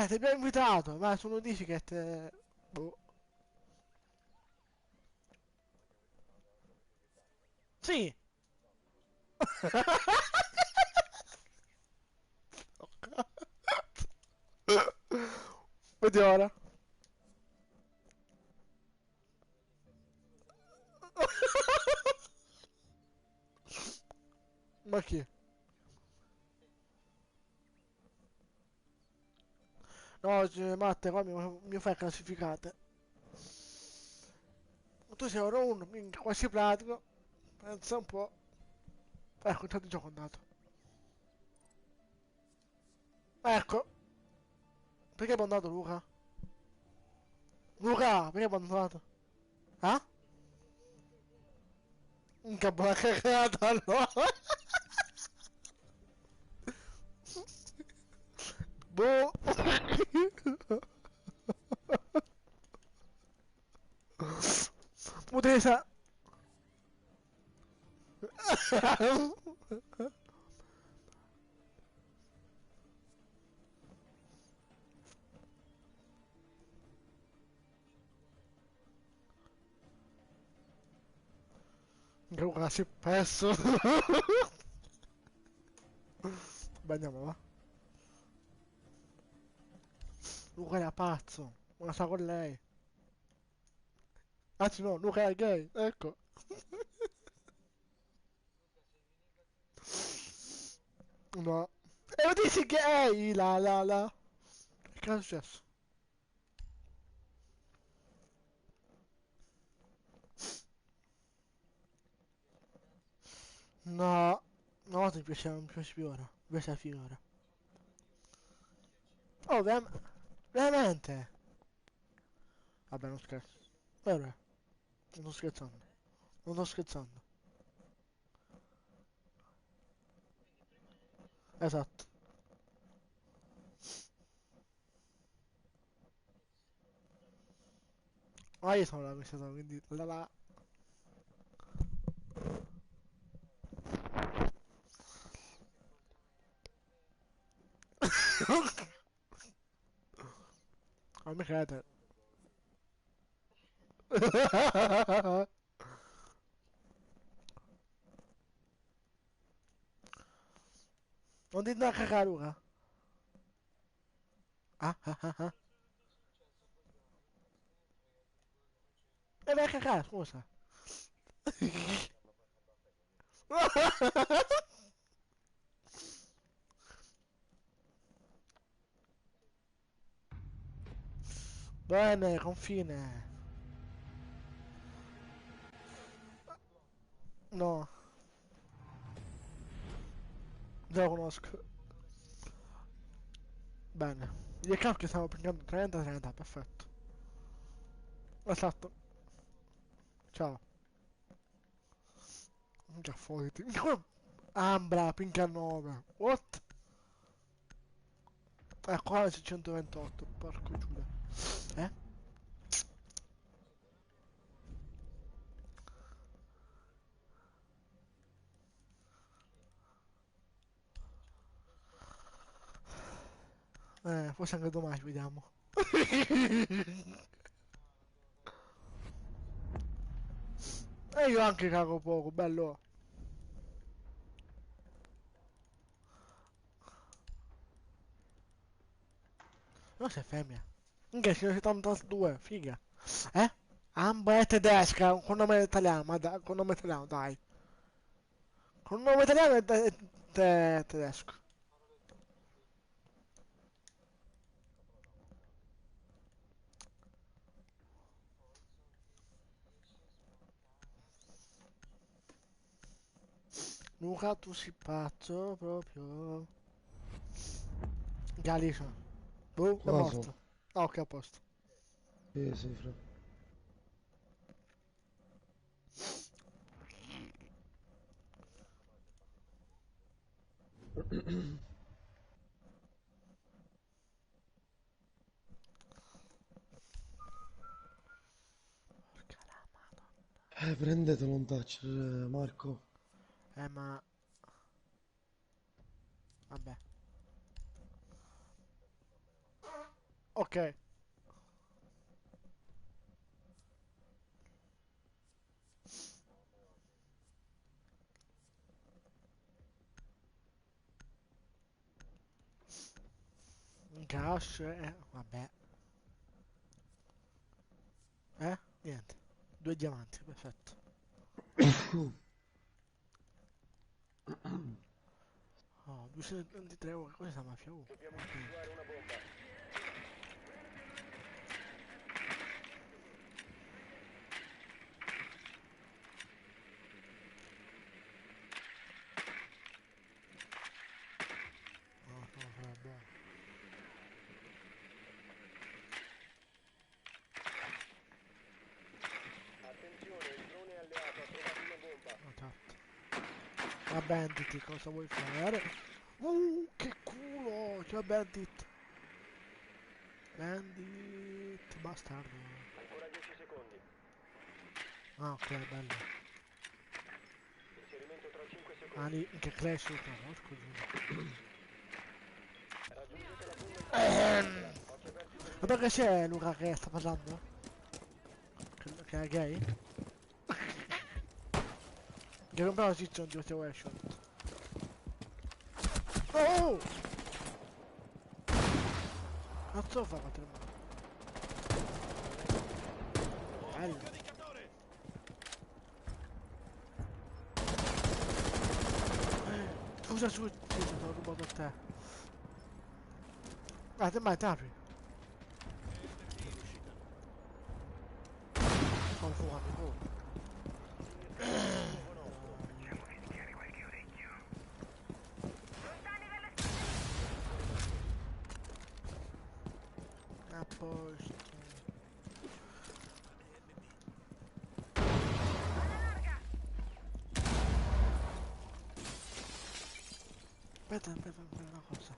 Ti abbiamo invitato, ma tu non dici che te. Boh. Sì! Vedi ora. Ma chi? No, Matte, qua mi fai classificate. Tu sei ora uno, minchia, quasi pratico. Pensa un po'. Ecco, intanto gioco andato. Ecco, perché hai abbandonato Luca? Luca, perché hai abbandonato? Ah? Minchia, buona cagata, no? Boh. Mutesa. Luca, si è perso. Beh, andiamo, va. Luca era pazzo. Una sta con lei. Anzi no, Luca è gay. Ecco. No. E lo dici gay! La. Che cosa è successo? No. No, mi piace più ora. Mi piace la fine ora. Oh, veramente? Vabbè, non scherzo. Vero? Non sto scherzando. Non sto scherzando. Esatto. Ma io sono la questa, quindi la. Non mi credete. Non ti dà cagare, Luca. Ah, ah, ah, ah. E vai a cagare, scusa. Bene, confine. No, già lo conosco. Bene. Gli account che stiamo prendendo 30-30, perfetto. Esatto. Ciao. Già fuori. Ambra, pinca 9. What? Qua 628, porco Giuda. Eh? Forse anche domani vediamo. E io anche cago poco, bello. Non sei femmina. Minchia, sono 72, figa. Eh? Ambra è tedesca, con nome italiano, ma dai, con nome italiano, dai. Con nome italiano è tedesco. Luca, tu sei pazzo, proprio. Galisa. Boh, è Cosa? morto. Ah, ok, a posto. Sì, sì, fra. Porca la madonna. Prendetelo un touch, Marco. Ma... Vabbè. Ok. Un cash, vabbè. Niente. 2 diamanti, perfetto. Oh, 223 euro, cos'è sta mafia? Oh, Dobbiamo niente. individuare una bomba. No, no, vabbè. Attenzione, il drone alleato ha trovato una bomba. Esatto. La bandit, cosa vuoi fare? Che culo! C'è bandit! Bandit, bastardo. Ancora 10 secondi. Ah, ok, bello. Inserimento tra 5 Ah, secondi. lì, che crash, porco giù. Raggiungete la bomba insieme. Occhi aperti per il Ma perché nemico. c'è Luca che sta parlando? Che è gay? Che comprava la posizione di queste one shot. Oh! Cazzo fa quattro mani? Bello. Scusa su, sì, te l'ho rubato a te. Ah, te mai, te apri. Sono fuori, oh. posto. Aspetta una cosa.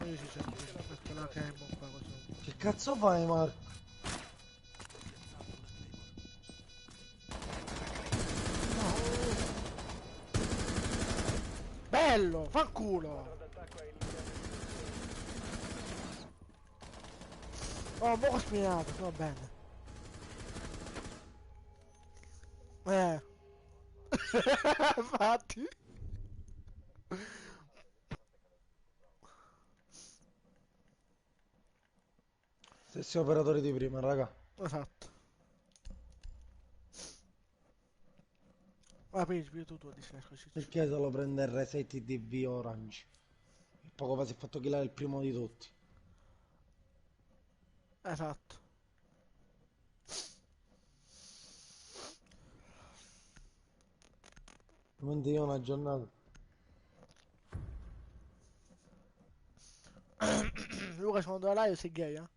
Io ci cerco, metto la camo qua così. Che cazzo fai, Marco? Bello, fanculo! D'attacco è iniziato. Oh, mo' ho spinato, va bene. Infatti. Stessi operatori di prima, raga. Esatto. Ah, prendi tu di così. Perché se lo prende il reset DV Orange? Il poco fa si è fatto killare il primo di tutti. Esatto. Mentre io una giornata. Luca, sono da live, sei gay, eh?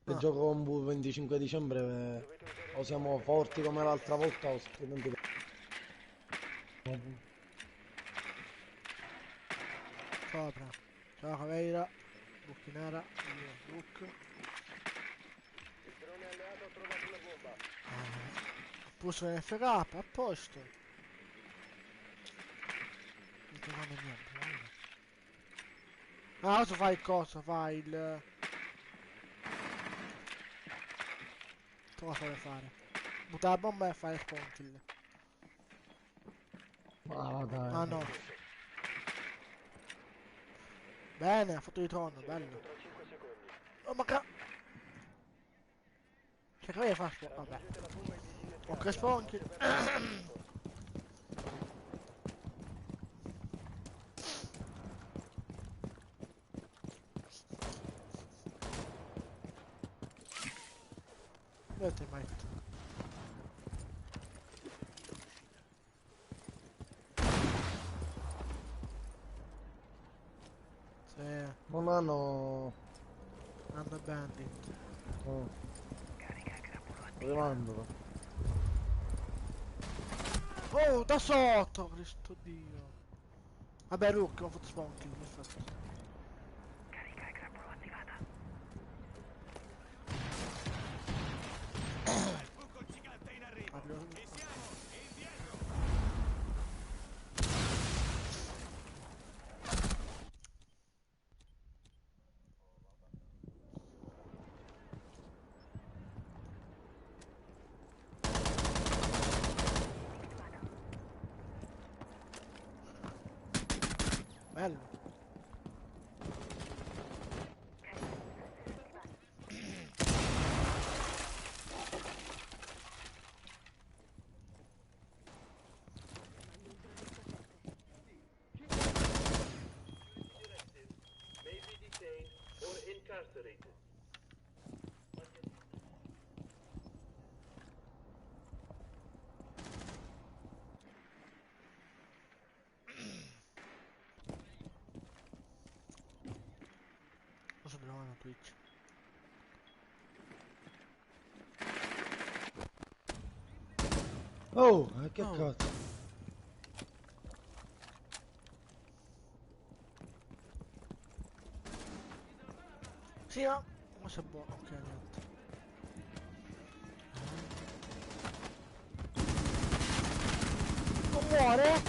Se Ah. gioco con Bu 25 dicembre o siamo forti come l'altra volta o altrimenti... Sopra. Ciao Caveira. Bucchinara. Io, Luke. Il drone alleato ha trovato una bomba. Pulso FK, a posto. Non trovano niente, guarda. Ah, adesso fai il coso, fai il... Cosa vuole fare? Buttare la bomba e fare il spawn kill. Ma dai. Ah no. Bene, ha fatto di trono, bello. Tra 5 secondi. Oh ma ca... Che cosa fa spawn? Vabbè. Raggiungete la bomba e disinnescatela. Ok, spawn kill. Occhio aperto per il nemico. Vedete mai. Sì, Non hanno... hanno bandit. Oh. Rimandalo. Oh, da sotto, Cristo Dio. Vabbè, Rook, ho fatto spawn kill, perfetto. Apro- Bello. May be detained or incarcerated. Cosa dobbiamo fare a Twitch? Oh, che Oh. cazzo. Sì, no. Ma se è buono, ok, niente. Non muore?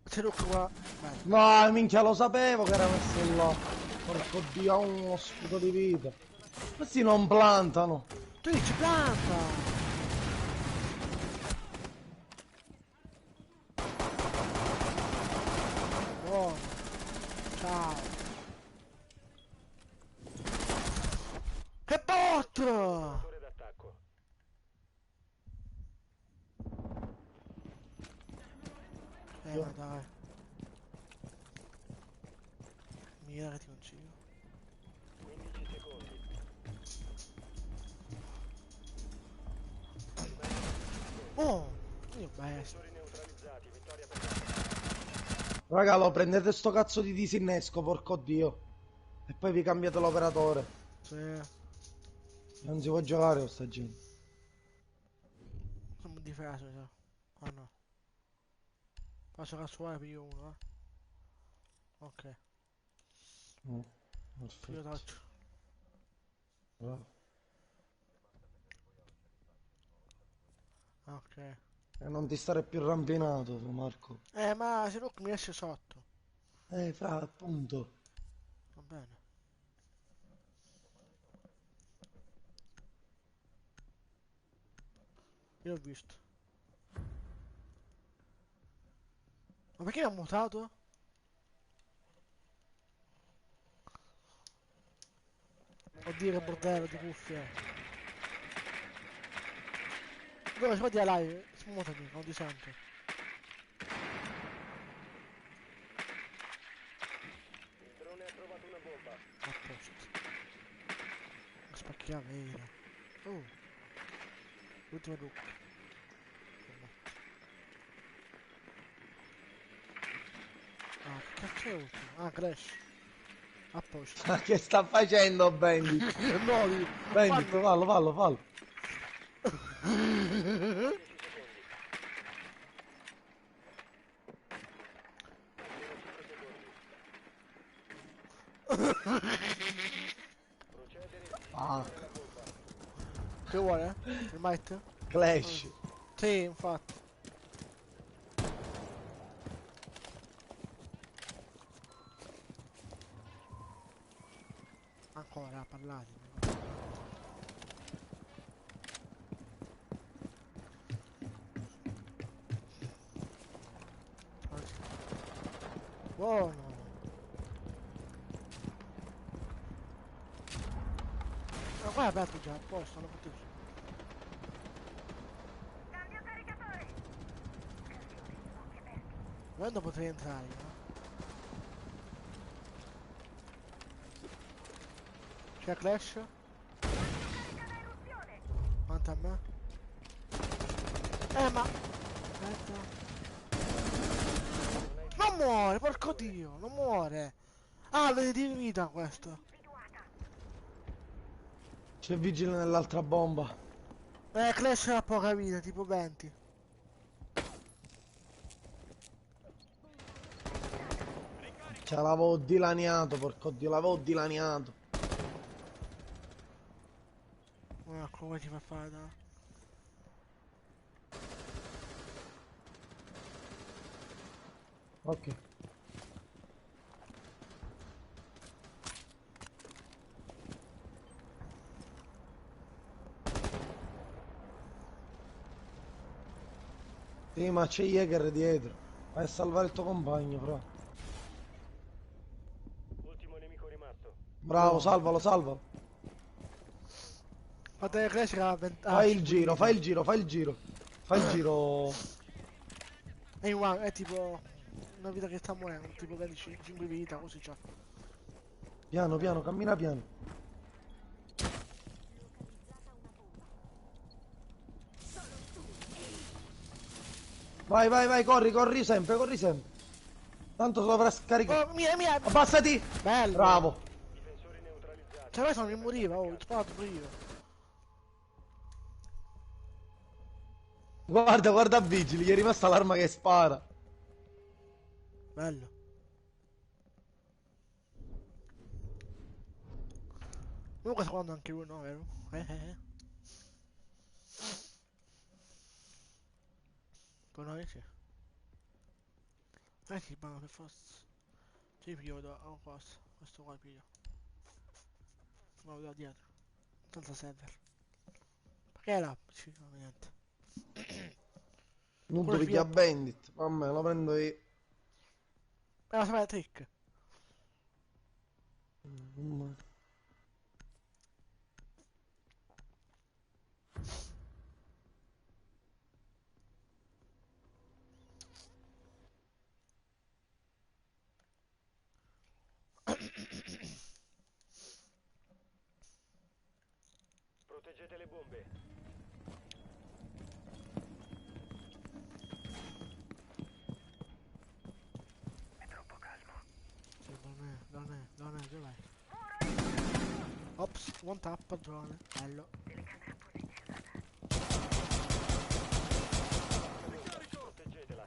C'è Rook qua. Bello. No, minchia, lo sapevo che era messo là. Porco Dio, ha uno scudo di vita. Questi non plantano. Twitch, planta! Buono. Ciao. Che bot! Operatore d'attacco. Ma dai. Mira che ti consiglio. Difensori neutralizzati, vittoria per Raga, lo prendete sto cazzo di disinnesco, porco dio. E poi vi cambiate l'operatore. Sì. Non si può giocare con sta gente. Siamo difeso, so. Ah no. Faccio cazzuare più uno, eh. Ok, Mm, io perfetto. faccio. Bravo. Ok. E non ti stare più rampinato, Marco. Ma se no mi esce sotto. Fra, appunto. Va bene. Io ho visto. Ma perché mi ha mutato? Oddio che bordello di cuffie. Dove si vede live? Smutami, non ti sento. Il drone ha trovato una bomba. A posto. Spacchia vera. Oh, l'ultimo look. Ah, che cazzo è l'ultimo? Ah, Crash. A posto. Ma che sta facendo Bandit? Nuovi. Bandit, Quando? fallo. Ah, Che vuole? Il might? Clash. Sì, infatti. Ancora, parlate. Buono. Ma qua è aperto già, a posto, hanno fatto giù. Quando potrei entrare, no? C'è Clash? Quanto a me? Ma... Aspetta. Non muore, porco dio, non muore. Ah, vedi di vita questo. C'è vigile nell'altra bomba. Clash ha poca vita, tipo 20. Ce l'avevo dilaniato, porco dio, l'avevo dilaniato. Ecco, come ti fa fare da... Ok. Sì, ma c'è Jäger dietro. Vai a salvare il tuo compagno, fra. ultimo nemico rimasto. Bravo, Buono. salvalo. Fate Clash che ha 20... Ah, Fai il 5 giro, vita. fai il giro, fai il giro. Fai il giro. È tipo... Una vita che sta morendo, tipo 25 vita, così c'ha. Piano, cammina piano. Vai, corri sempre. Tanto dovrà scaricare. Oh, mia! Abbassati! Bello! Bravo! Difensori neutralizzati. Cioè, questo non mi moriva, oh, ho sparato pure io. Guarda Vigili, gli è rimasta l'arma che spara. Bello. Comunque sta quando anche lui, no, vero? Con noi sì. Sì, ma per forza. Ci piglio da un coso. Questo qua piglio. Vado da dietro. Senza server. Perché è là? Sì, no, niente. Non Pure piglia via. Bandit. Vabbè, lo prendo io. Ma sapete trick? Mm. Proteggete le bombe. Dove vai? Ops, one tap, drone, bello. Proteggetela.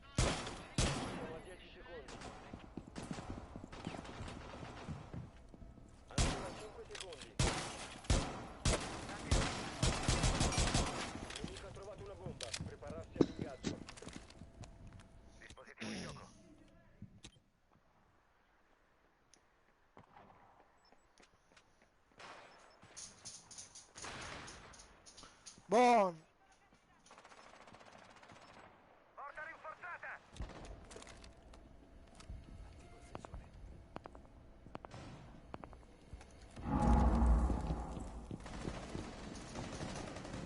Siamo a 10 secondi. Ancora 5 secondi. Il nemico ha trovato una bomba. Prepararsi all'ingaggio. Dispositivo di gioco. Buon! Porta rinforzata!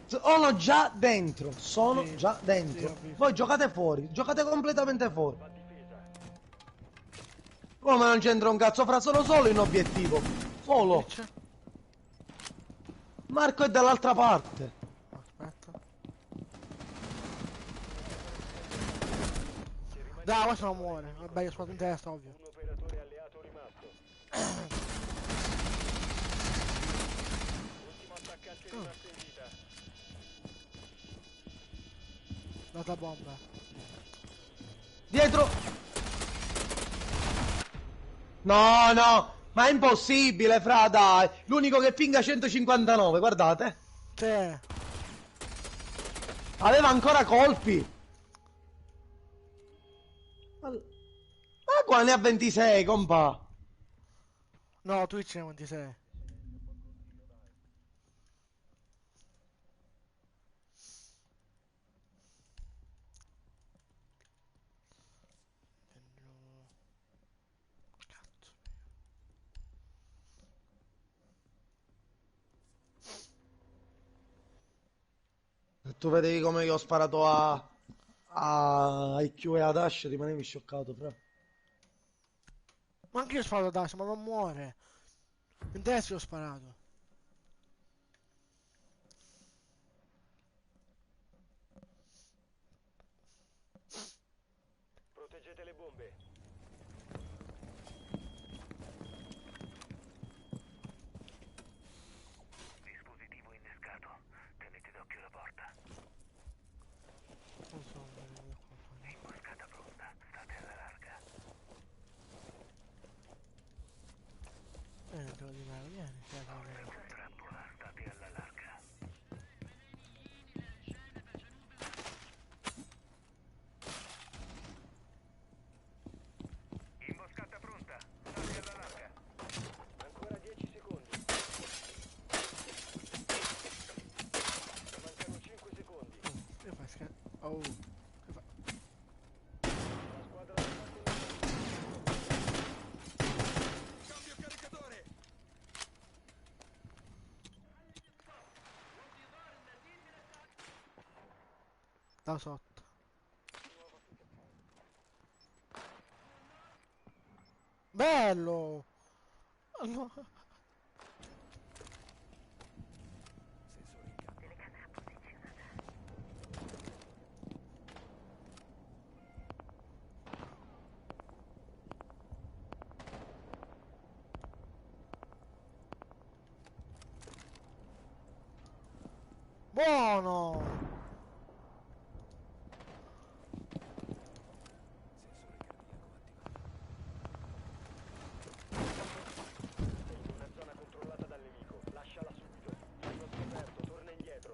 Sono già dentro, sono Sì, già sì, dentro. ho visto. Voi giocate fuori, giocate completamente fuori. Va difesa. Come non c'entra un cazzo, fra sono solo in obiettivo. Solo. Dice? Marco è dall'altra parte. Aspetta. Dai, questo non muore. Vabbè, io sparo in testa, ovvio. Un operatore alleato rimasto. Ultimo attaccante rimasto in vita. Data bomba. Dietro. No, no, ma è impossibile, fra, dai. L'unico che pinga 159, guardate. Sì. Aveva ancora colpi. Ma qua ne ha 26, compa. No, Twitch ne 26. Cazzo. Se tu vedevi come io ho sparato a IQ e ad Ash, rimanevi scioccato, fra. Ma anche io ho sparato Dash, ma non muore. In testa ho sparato. Proteggete le bombe. Dispositivo innescato. Tenete d'occhio la porta. Non so, Imboscata pronta. State alla larga. devo dire, vieni, Trappola. State alla larga. Imboscata pronta. State alla larga. Ancora 10 secondi. Mancano 5 secondi. Che fai scherzo? Oh, che fa? La squadra d'attacco cambio caricatore. Da sotto. Bello! No. Buono! Sei in una zona controllata dal nemico. Lasciala subito. Ti hanno scoperto. Torna indietro.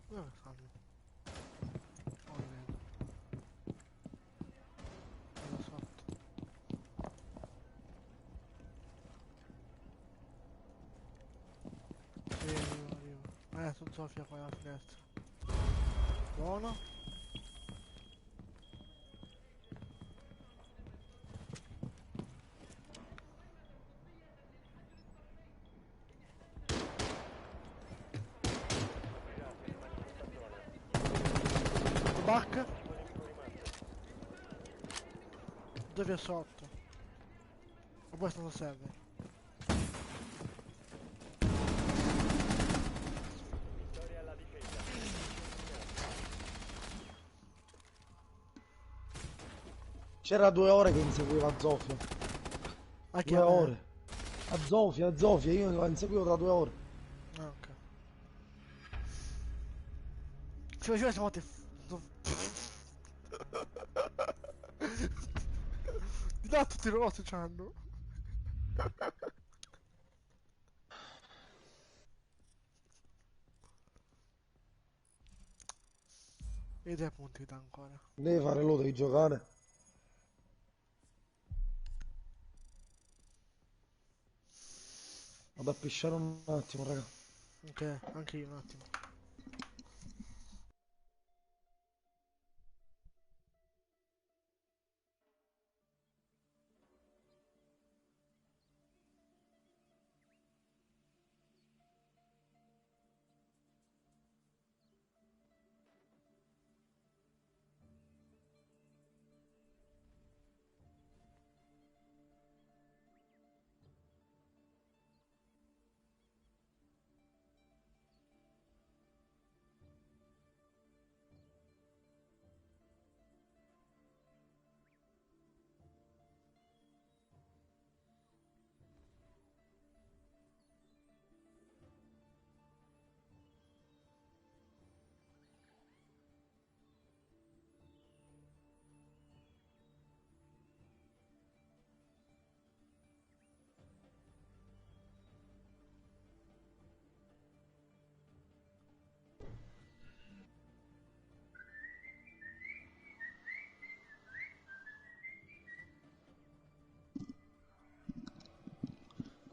Dove stanno? Oh, li vedo. Da sotto. Sì. Sofia qua alla finestra. Buono. Back. Dove è sotto? O questo non serve. Vittoria alla difesa. C'era 2 ore che inseguiva Zofia. Ah, che 2 ore. A Zofia, io la inseguivo da 2 ore. Ah, ok. Ci faceva stavolta. Di là tutti i rossi c'hanno. E 3 punti da ancora. Devi fare lo, devi giocare. Vado a pisciare un attimo, raga. Ok, anche io un attimo.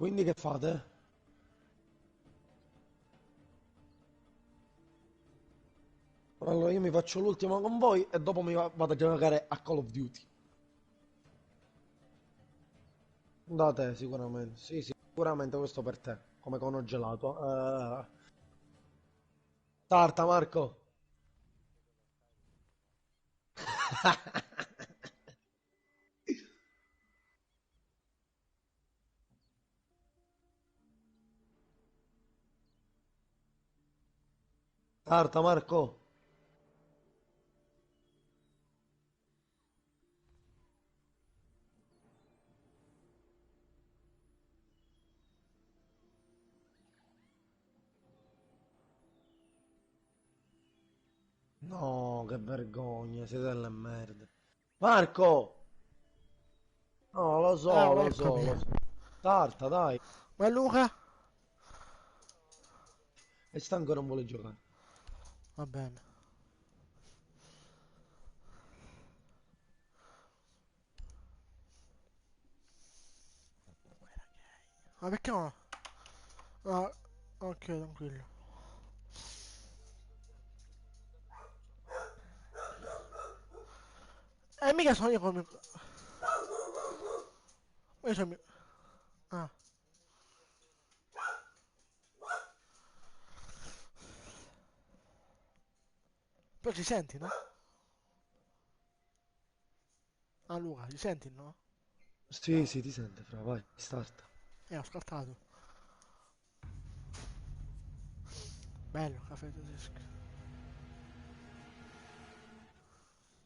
Quindi che fate? Allora io mi faccio l'ultimo con voi e dopo vado a giocare a Call of Duty. Da te sicuramente. Sì, sì, sicuramente questo per te, come cono gelato. Tarta Marco. Tarta Marco. No, che vergogna, siete delle merde. Marco! No, lo so, Ah, lo so, eccomi. lo so. Tarta, dai. Ma Luca? È stanco e non vuole giocare. Va bene. Ma perché no? Ah, ok, tranquillo. Mica sono io come... Io sono... Ah, però ci senti, no? Ah, Luca, ci senti, no? Sì, sì, ti sente, fra, vai, start. Ho scartato. Bello, caffè tedesco.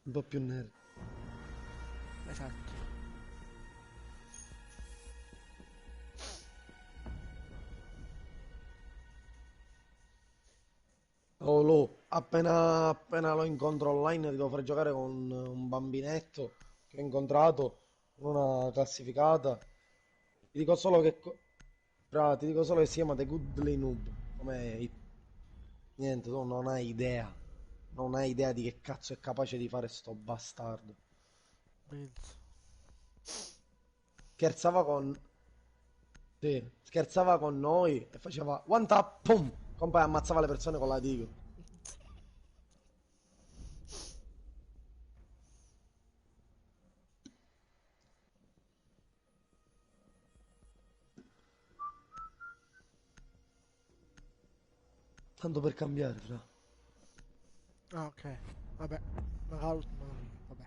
Un po' più nero. Esatto. Oh, appena lo incontro online ti devo fare giocare con un bambinetto che ho incontrato in una classificata. Ti dico solo che, ti dico solo che si chiama The Goodly Noob. Niente, tu non hai idea. Non hai idea di che cazzo è capace di fare sto bastardo. Benz. Scherzava con... Sì, scherzava con noi e faceva one tap, pum! Compa ammazzava le persone con la digo. Tanto per cambiare, fra. Ah, ok. Vabbè. Magari vabbè.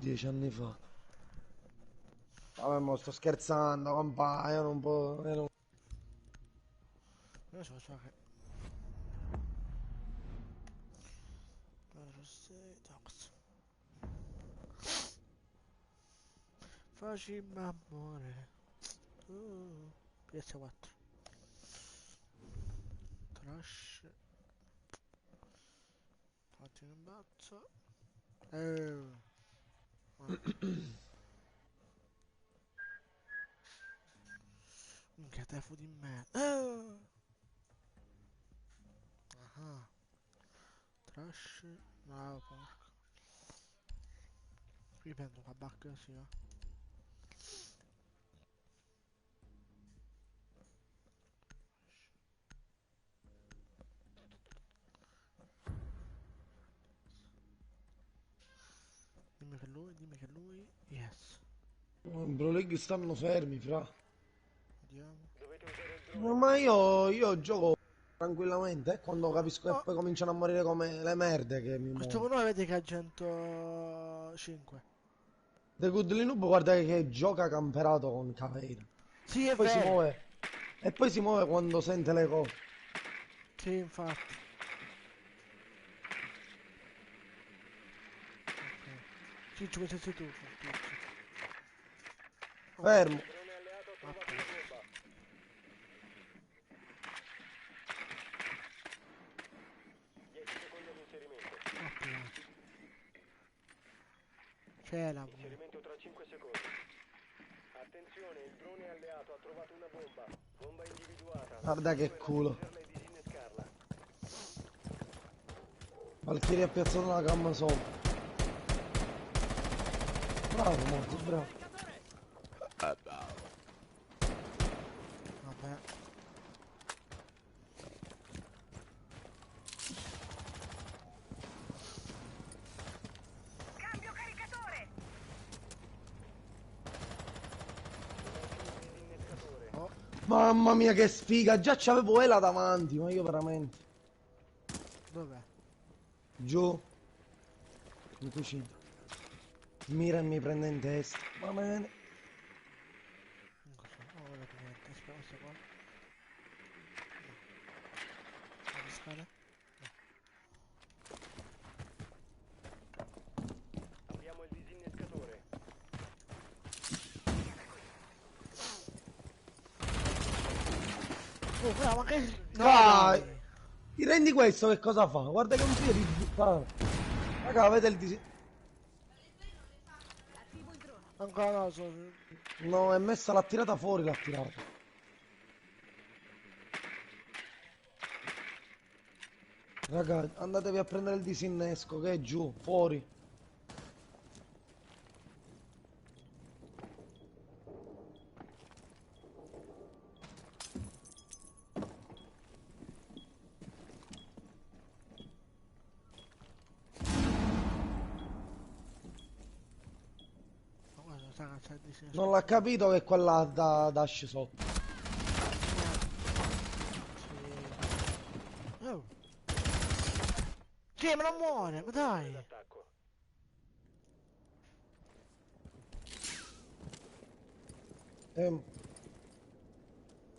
10 anni fa. Vabbè, mo sto scherzando, compa, io non può... io non- Non so che... 6, tox. Facimmi amore. PS4. Trash. Fatti un bazzo. Minchia tefo di merda. Ah. Trash. No, porco. Qui prendo la bacca sì, eh. Dimmi che lui. Yes. Bro League stanno fermi, fra. Vediamo. Dovete usare il drone. No, ma io gioco tranquillamente, quando capisco che Oh, poi cominciano a morire come le merde che mi questo muoio. con noi vede che ha 105. The Good Linux guarda che gioca camperato con Caveira. Sì, è Poi si vero. muove. E poi si muove quando sente le cose. Sì, infatti. Ok. Sì, ci pensi tu. Fermo. Drone alleato ha trovato una bomba. 10 secondi all'inserimento. C'è la Inserimento tra 5 secondi. Attenzione, il drone alleato ha trovato una bomba. Bomba individuata. Guarda che culo. Distruggerla e disinnescarla. Valkyrie ha piazzato la gamma sopra. Bravo, morto, bravo. Vabbè. Oh, Mamma mia che sfiga, già c'avevo Ela davanti, ma io veramente. dov'è? Giù. In cucina. Mira e mi prende in testa. Va bene. Non so. Oh, ora che niente. Aspetta, questo qua. La scala? Abbiamo il disinnescatore. Oh, bravo, ma che... No, Dai. dai. Ti rendi questo che cosa fa? Guarda che non si ributtare. Raga, avete il disegno. Ancora no, so... No, è messa, l'ha tirata fuori, l'ha tirata. Raga, andatevi a prendere il disinnesco che è giù, fuori. Ma guarda, sta cazzo di senso. Non l'ha capito che quella da dash sotto. Sì. Oh. Sì, ma non muore, ma dai. L'attacco.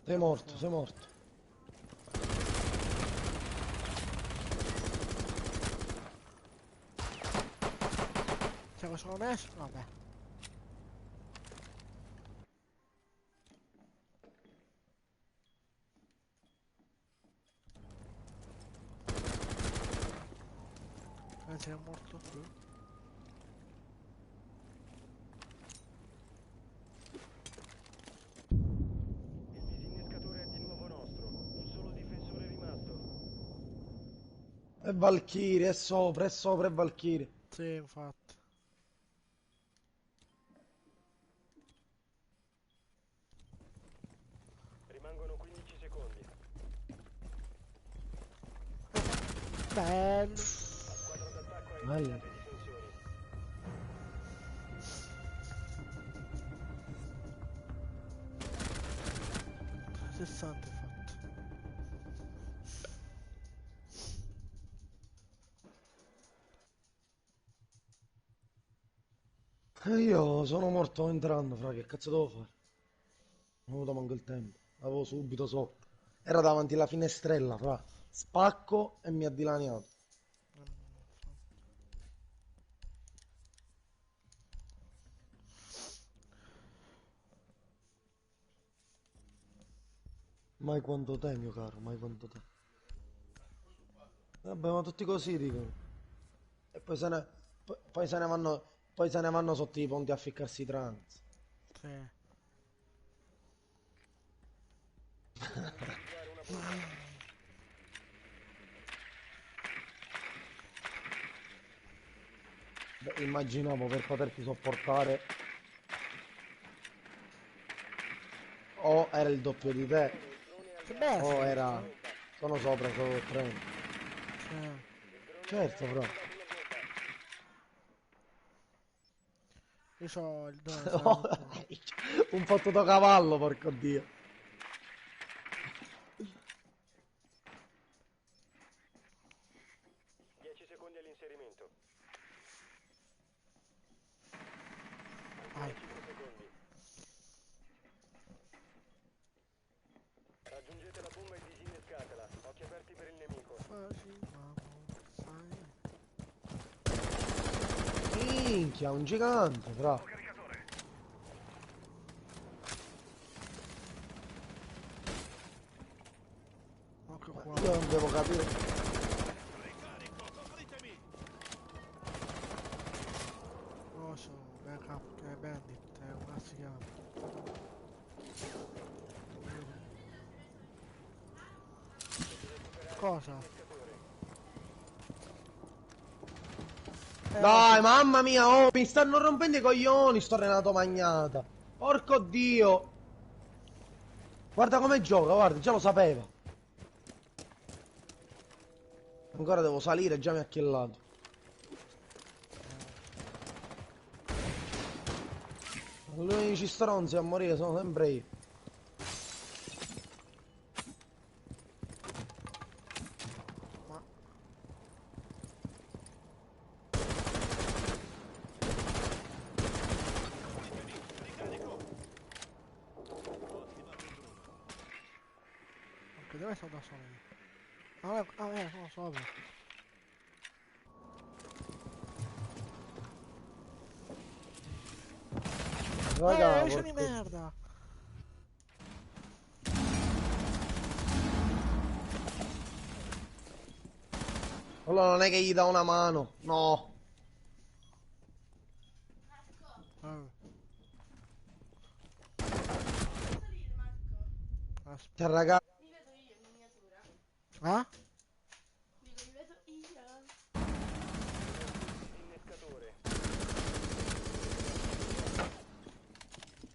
Sei morto, sei morto. Cioè, cosa sono messo? Vabbè. Anzi, è morto. Il disinnescatore è di nuovo nostro. Un solo difensore rimasto. È Valkyrie, è sopra, è Valkyrie. Sì, infatti. Bello. Squadra d'attacco ai Bello. eliminati difensori. 60 fatto. E io sono morto entrando, fra, che cazzo devo fare? Non ho avuto manco il tempo. L'avevo subito sotto. Era davanti alla finestrella, fra. Spacco e mi ha dilaniato. Mai quanto te, mio caro, mai quanto te. Vabbè, ma tutti così dicono. E poi se ne vanno sotto i ponti a ficcarsi i trans. Sì. Utilizzare una bomba. Beh, immaginavo per poterti sopportare o era il doppio di te Attenzione, il drone Che alleato o bestia. era... bomba. Sono sopra, sono il treno. Sì. Il drone Certo, alleato ha però. trovato una bomba. Io so il dono, sarà per tu. Un fottuto cavallo, porco dio. 10 secondi all'inserimento. Ancora Vai. 5 secondi. Raggiungete la bomba e disinnescatela. Occhi aperti per il nemico. Minchia, un gigante, fra. Ecco Ma qua. io non devo capire. Non lo so, backup, che è bandit, è un naziano. Cosa? Dai, mamma mia, oh, mi stanno rompendo i coglioni, sto Renato Magnata. Porco dio. Guarda come gioca, guarda, già lo sapeva. Ancora devo salire, già mi ha killato. Gli unici stronzi a morire sono sempre io. Ma... Ok, dove sono da solo io? Sono sopra. Raga, Esce di porco... merda! Allora non è che gli dà una mano, no. Oh, Cioè, raga, ah? Disinnescatore.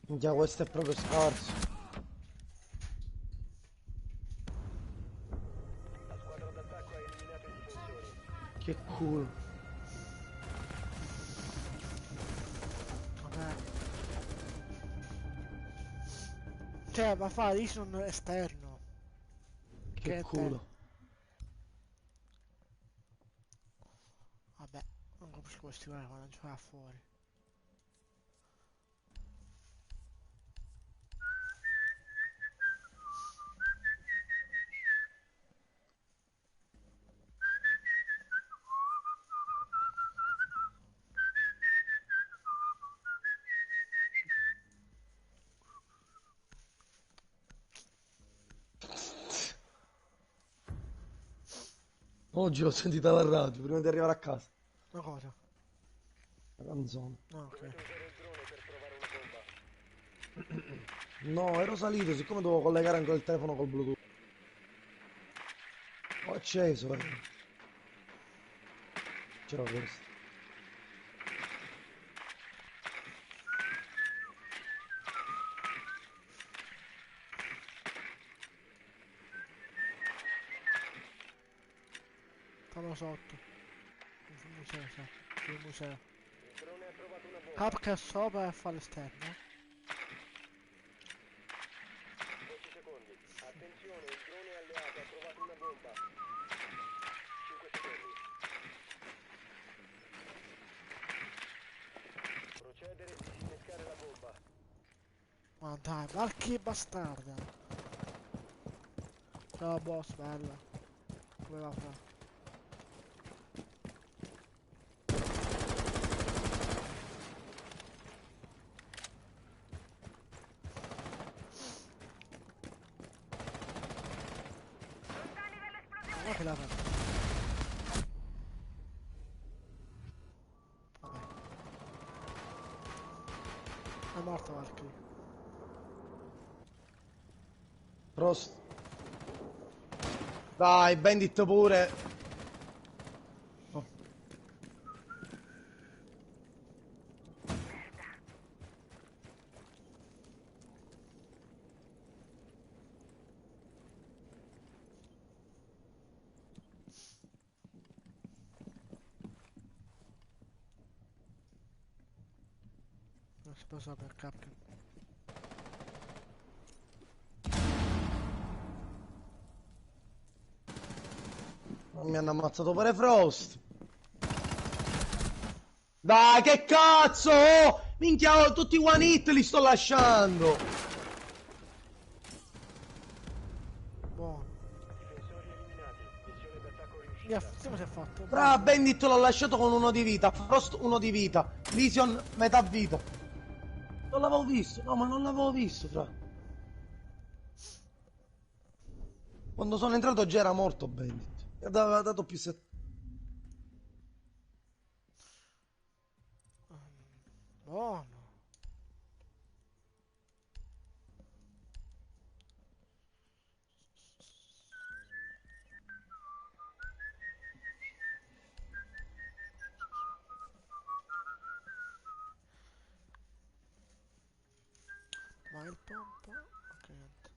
minchia, questo è proprio scarso. La squadra d'attacco ha eliminato i difensori. Che culo. Vabbè. Cioè, ma fa, io sono esterno. Che Che te? culo. Vabbè, non capisco questi guarda quando gioca fuori. Oggi l'ho sentita alla radio, prima di arrivare a casa. Una cosa? La canzone. No, ok. Dovete usare il drone per trovare una bomba. No, ero salito, siccome dovevo collegare anche il telefono col Bluetooth. Ho acceso, C'era questo. Sono sotto. Sul museo, sa. Sul museo. Il drone ha trovato una bomba. Capca sopra e fa l'esterno. 10 secondi. Attenzione, il drone alleato ha trovato una bomba. 5 secondi. Procedere e disinnescare la bomba. Ma dai, ma che bastarda. Ciao boss, bella. Come va fra? Ma che la fa? Vabbè. È morto Valkyrie. Prost. Dai, Bandit pure. Oh. Non si può sapere Capcom. Mi hanno ammazzato pure Frost. Dai, che cazzo! Oh! Minchia, oh, tutti i one hit li sto lasciando. Buono. Difensori eliminati. Missione d'attacco riuscita. Via, come si è fatto? Brava, Bandit l'ho lasciato con uno di vita. Frost uno di vita. Vision metà vita. Non l'avevo visto, no, ma non l'avevo visto, fra. Quando sono entrato già era morto Bandit. E aveva dato più set. Buono. Ma il pompa? Ok, niente.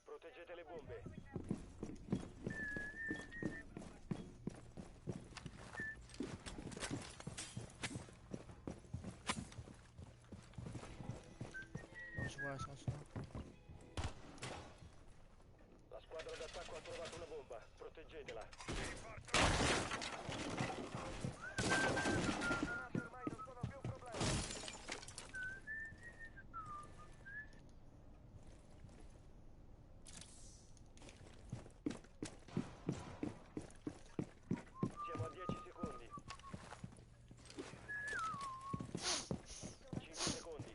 Proteggete le bombe. Non si può essere solo. La squadra d'attacco ha trovato una bomba. Proteggetela. Ormai non sono più un problema. Siamo a 10 secondi. 5 secondi.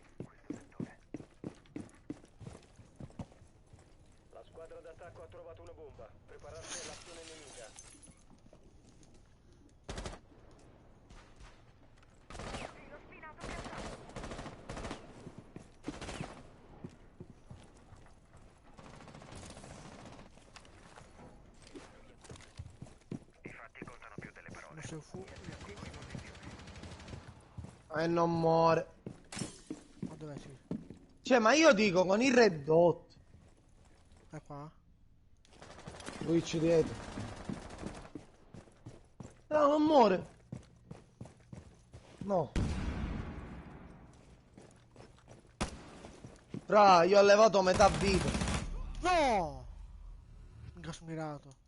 La squadra d'attacco ha trovato una bomba. Prepararsi all'azione nemica. Non si fu. E non muore. Ma dov'è sì? Cioè, ma io dico con il red dot. È qua? Twitch dietro. No, non muore. No. Fra, io ho levato metà vita. No! Gas mirato.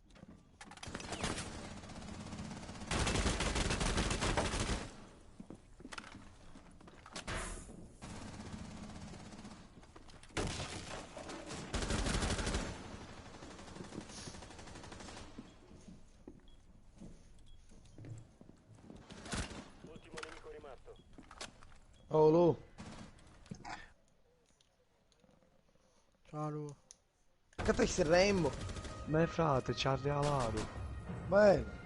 Ultimo nemico rimasto. Oh, Lu. Ciao Lu. Che te sei Rainbow? Ma frate, ci ha regalato. Bene.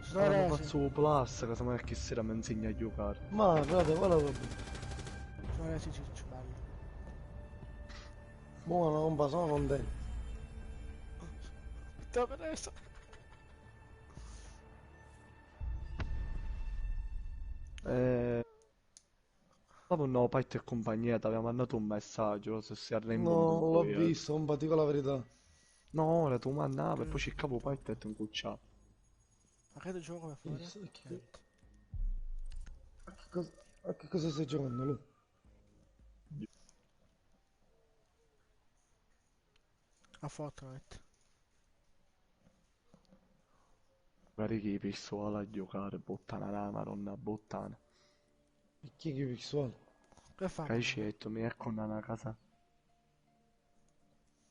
Sono Hanno resi. fatto plus, cosa mai che sera mi insegna a giocare. Ma, frate, guarda che Sono resi ciccio bello. buono, non sono contento. Aspetta adesso. Dopo no, Pait e compagnia ti aveva mandato un messaggio se si arrembo un No, l'ho po'. visto, non dico la verità. No, ora tu mandava e poi cercavo Pait e ti incucciava. Ma che gioco per fare? Visto, Niente. a che cosa stai giocando lui? A Fortnite. Magari che pistola a giocare, bottana la maronna, bottana. E chi è che pixel? Che fa? Caicetto, mi ecco una casa.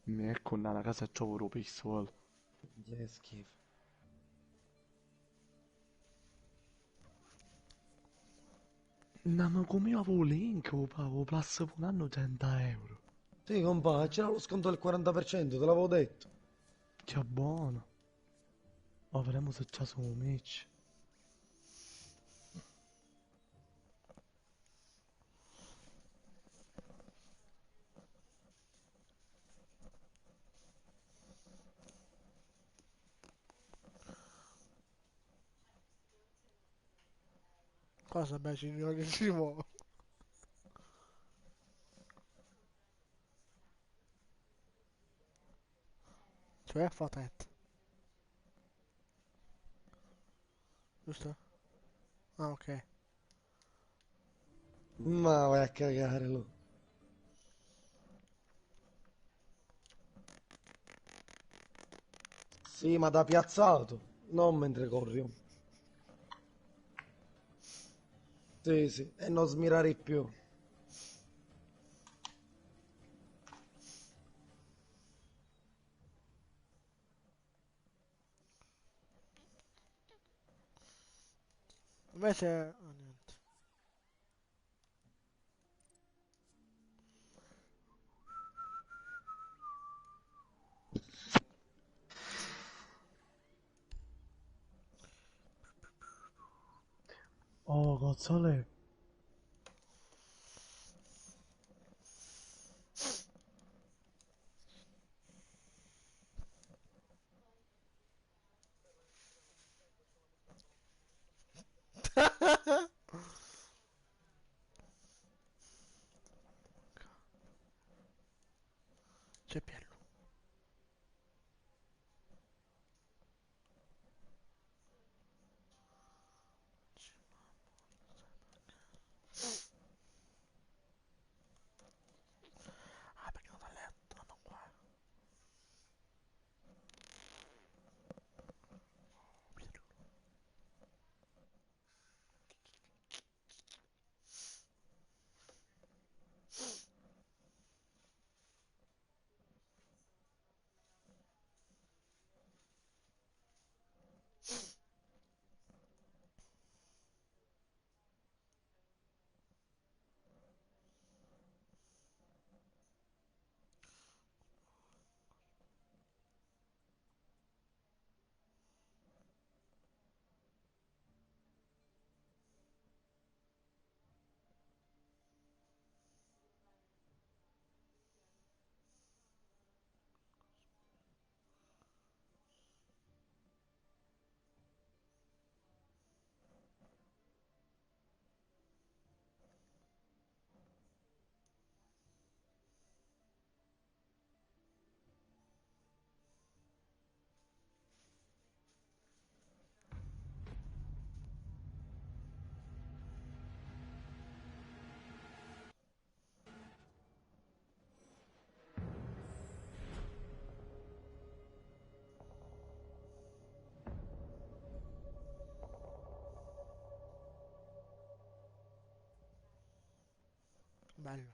Mi ecco una casa e trovo lo pistola. Che schifo. No, ma come avevo link, o plus per un anno 100 euro. Sì, compà, c'era lo sconto del 40%, te l'avevo detto. Che buono. Ma vedremo se c'è su un match. Cosa beh, signorissimo? Cioè Fortnite. Giusto? Ah, ok. Ma vai a cagare lui. Sì, ma da piazzato, non mentre corri. Sì, sì, e non smirare più. Invece... Oh, niente. Oh, Gozzole. C'è Piello. Ah, perché non ha letto? Ma qua. Piello. Bello.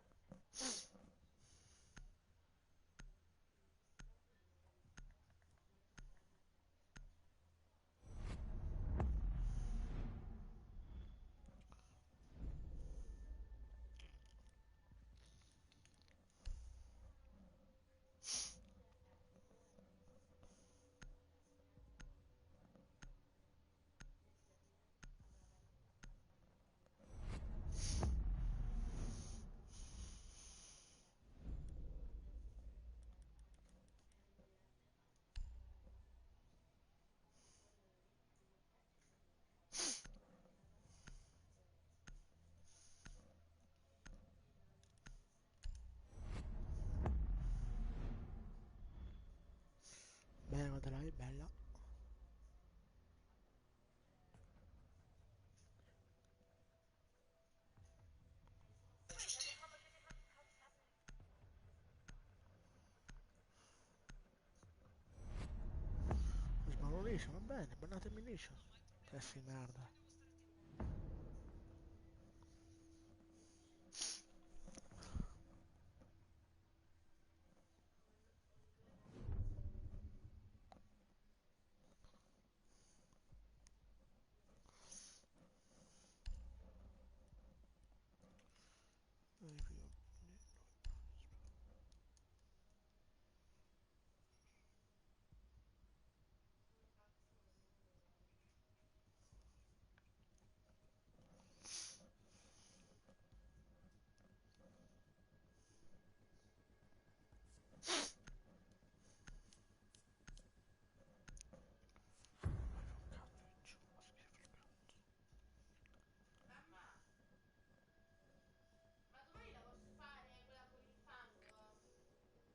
bene, bannate Militia. Pezzi di merda.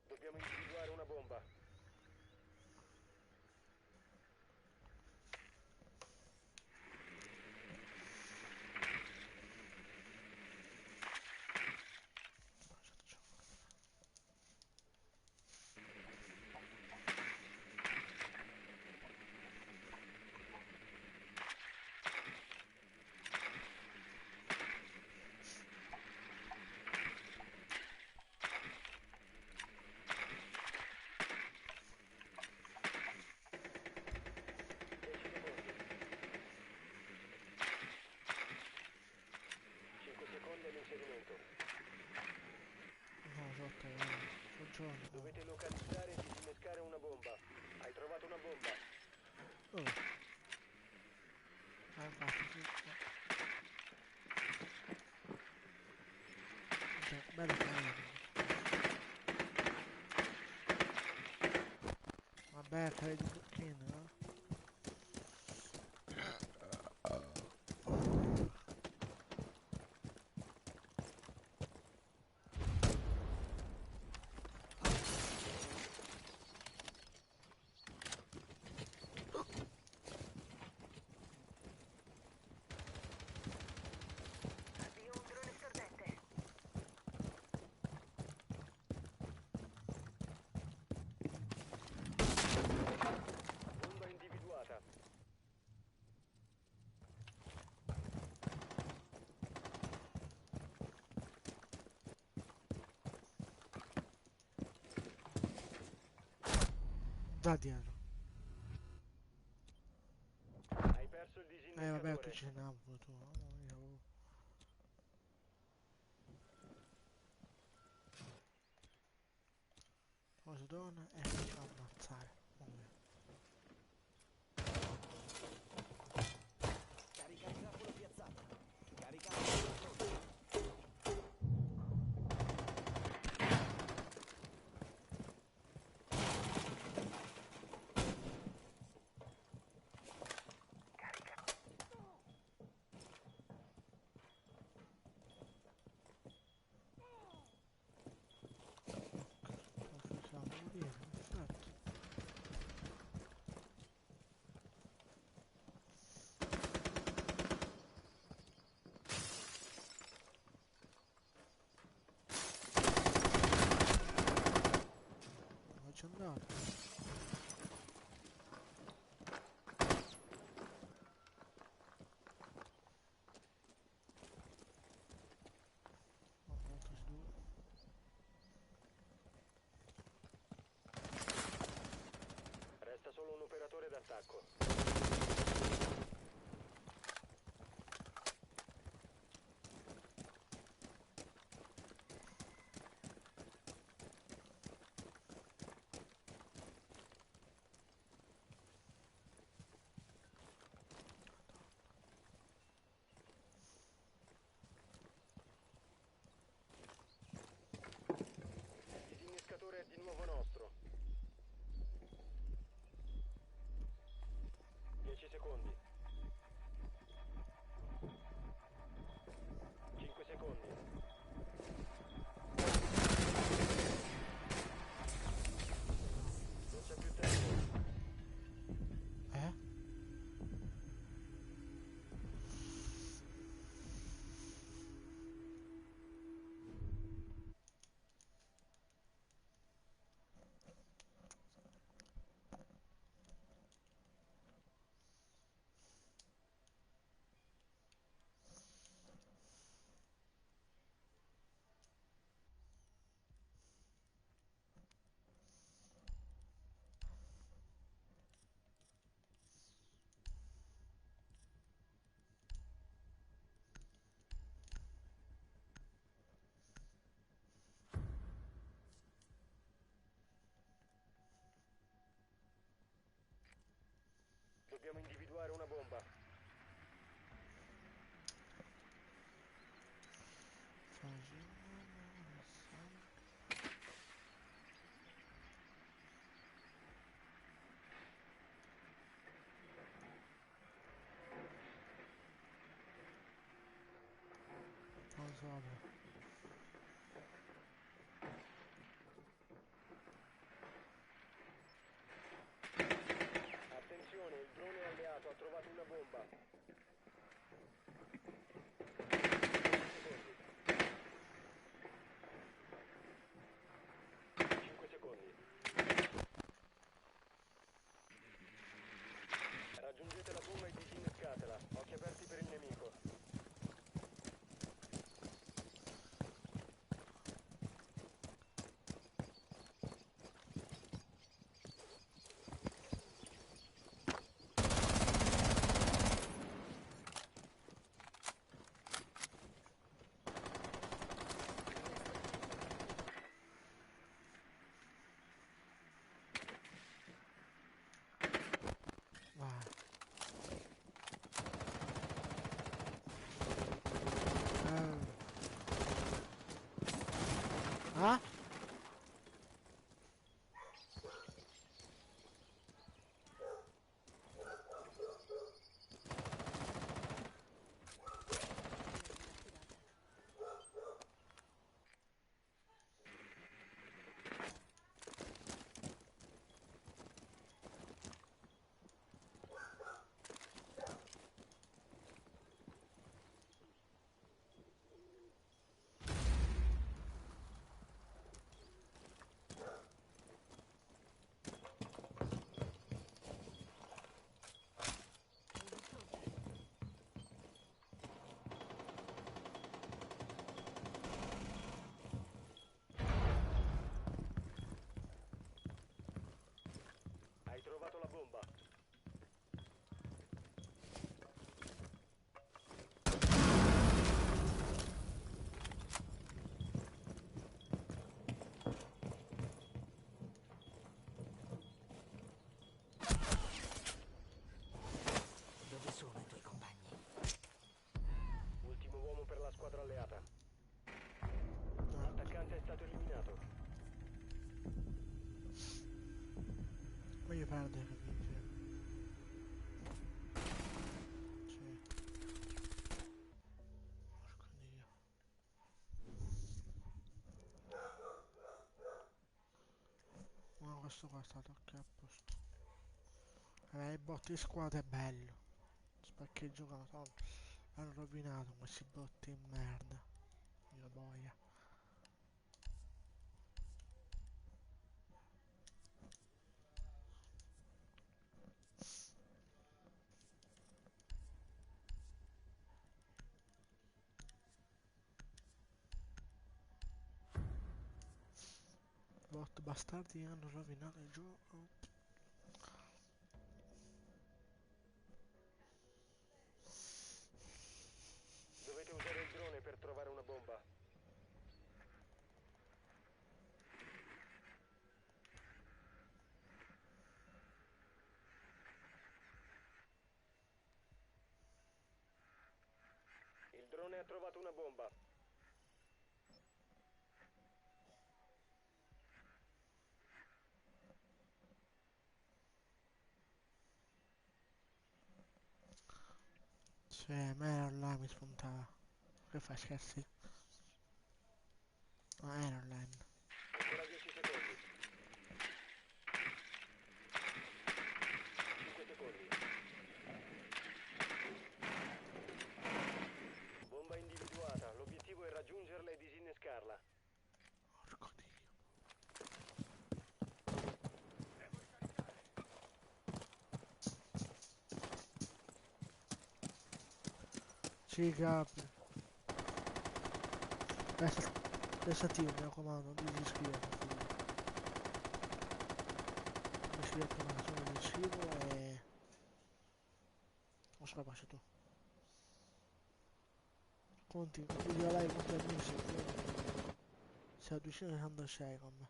Dobbiamo individuare una bomba. No, sotto, buongiorno. Dovete localizzare e disinnescare una bomba. Hai trovato una bomba. Dove? Ah, infatti, sì. Cioè, bello carino. Vabbè, fai di zucchine, no? Bomba individuata. Da dietro. Hai perso il Vabbè, tu disinnescatore. ce n'hai pure tu. Mamma mia, oh. Cosa donna e facciamo ammazzare. Mamma mia. Carica il trappola piazzata. Carica la pronta. Possiamo morire, perfetto. Faccio andare. Ho molto sduro. Resta solo un operatore d'attacco. Il disinnescatore è di nuovo nostro. 10 secondi. 5 secondi. Non c'è più tempo. Eh? Non so, vabbè. Attenzione, il drone alleato ha trovato una bomba. 5 secondi. Raggiungete la bomba e disinnescatela. Occhi aperti per il nemico. Vai. Ah? Hai trovato la bomba. Dove sono i tuoi compagni? Ultimo uomo per la squadra alleata. L'attaccante è stato eliminato. Voglio perdere, capisci? Sì. Porco Dio. Ma questo qua è stato anche a posto. I botti di squadra è bello. Perché giocano tanto. Hanno rovinato questi botti in merda. Io boia. Bot bastardi hanno rovinato il gioco. Dovete usare il drone per trovare una bomba. Il drone ha trovato una bomba. Cioè, ma era là mi spuntava. Che fai scherzi? Ma era online. Ancora 10 secondi. 5 secondi. Bomba individuata. L'obiettivo è raggiungerla e disinnescarla. Porco Dio. Sì, capi. Adesso attivo, mi raccomando, non ti iscriverti. Mi iscrivo prima che sono mi iscrivo e... Non so la faccio tu. Conti, video live contro amici. Si avvicina 66 con me.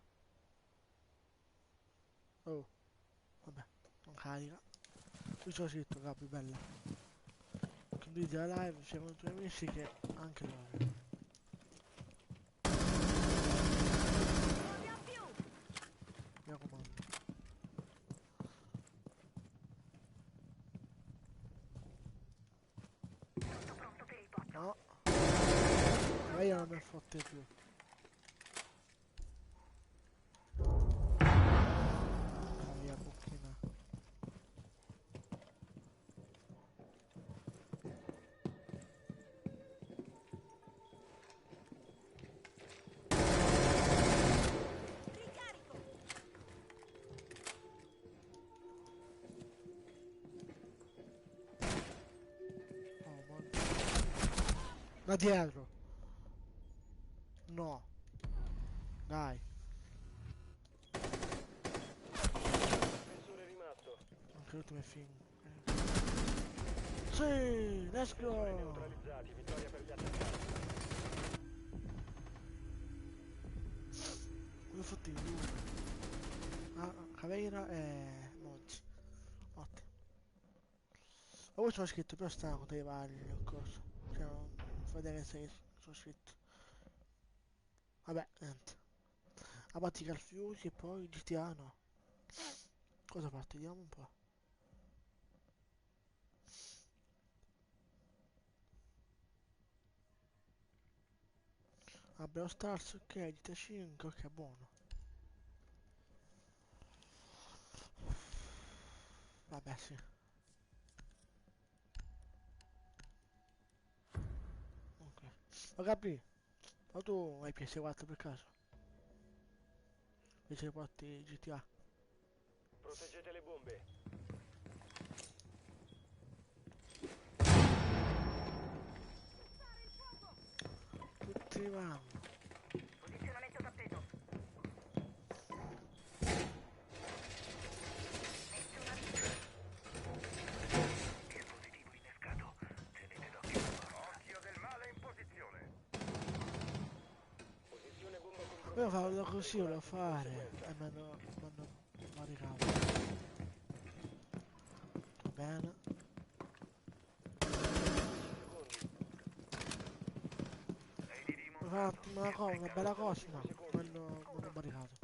Oh, vabbè, non carica. Qui c'ho scritto, capi, bella. Condividi la live sia con i tuoi amici che anche loro. Lei non mi fotte più. Via bocchina. Oh, da dietro. No. Dai. Difensore rimasto. Anche l'ultimo è film. Sì, let's Difensori go. neutralizzati. Vittoria per gli attaccanti. Come fotti due? Ah, Caveira e Monti. Ottimo. Ma poi c'ho scritto però stanco dei vari il corso. Cioè non fa vedere se c'ho scritto. Vabbè, niente. A Batica al Fiusi e poi GTA no. Cosa parte? Vediamo un po'. Abbiamo Stars, ok, GTA 5, ok, buono. Vabbè, sì. Ok. Ma Gabri, ma tu hai PS4 per caso? Invece porti GTA. Proteggete le bombe. Tutti vanno. Posizionamento tappeto. Dispositivo innescato. Tenete d'occhio. Occhio del male in posizione. Posizione bomba compromesso. Io farlo così, volevo fare. E mi hanno maricato. Va bene. Mi fa una bella cosa, no. Mi hanno maricato.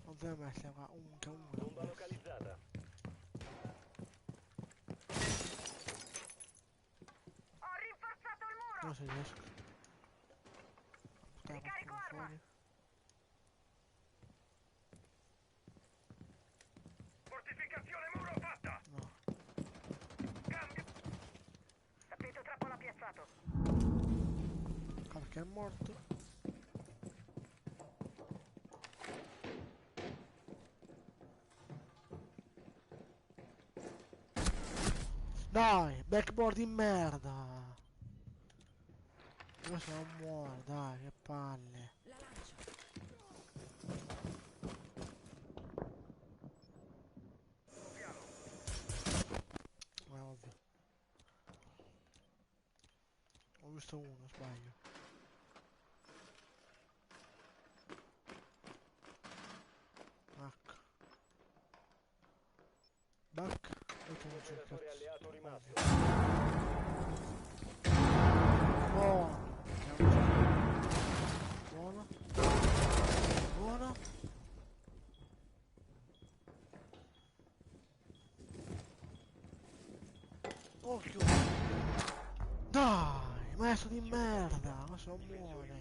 Non devo mettere qua, un che uno. Bomba localizzata. Ho rinforzato il muro. Non so se riesco. Portare Ricarico qualcuno arma. fuori. Fortificazione muro fatta. No. Cambio. Tappeto trappola piazzato. Ah, perché è morto. Dai, backboard di merda. Questo non muore, dai, che palle. La lancio. Ma ovvio. Ho visto uno, sbaglio. Ecco. Back. E che non c'è il Operatore alleato cazzo. rimasto. Buono. Buono. Buono. Occhio. Dai, maestro di merda. Ma se non muore.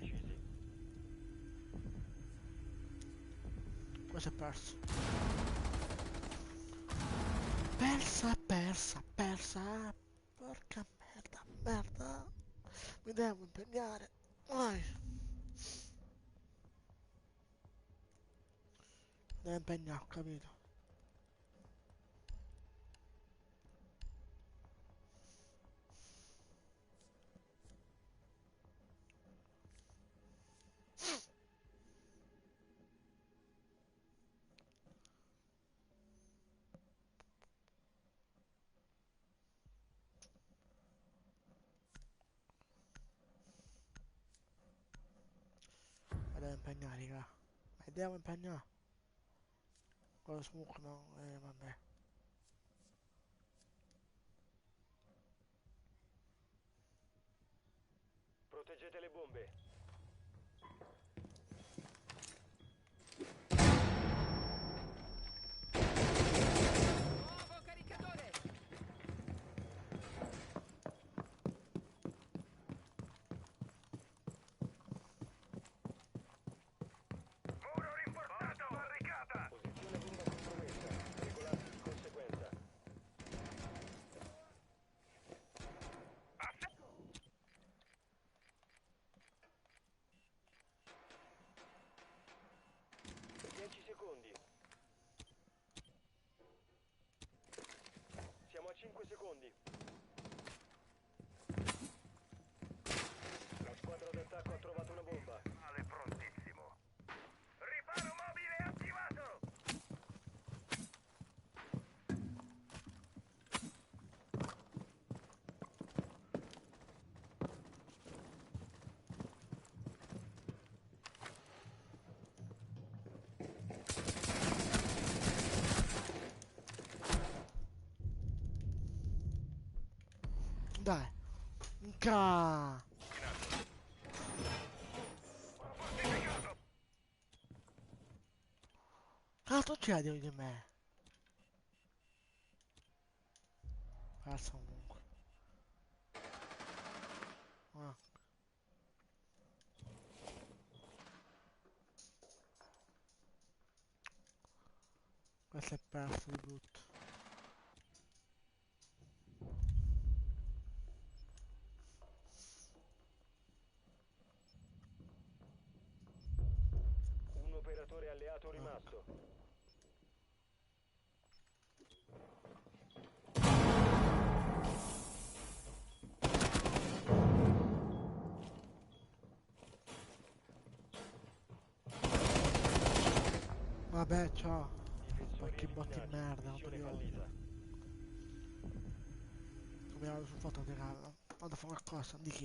Questo è perso. Persa. Porca merda. Mi devo impegnare. Vai. Devo impegnare, ho capito. Mi devo impegnare, raga. Mi devo impegnare. Con lo smoke no, vabbè. Proteggete le bombe. Nuovo caricatore. secondi. Siamo a 5 secondi. La squadra d'attacco ha trovato una bomba. Male prontissimo. Riparo mobile attivato! Dai. Minchia. Fortificato! Cazzo c'è di me? Passa comunque. Ah. Questo è perso di brutto. Un operatore alleato rimasto. Vabbè, ciao. Ma Difensori che botti di eliminati. merda, Missione oddio. fallita. Come sul foto di Vado a fare qualcosa, di chi?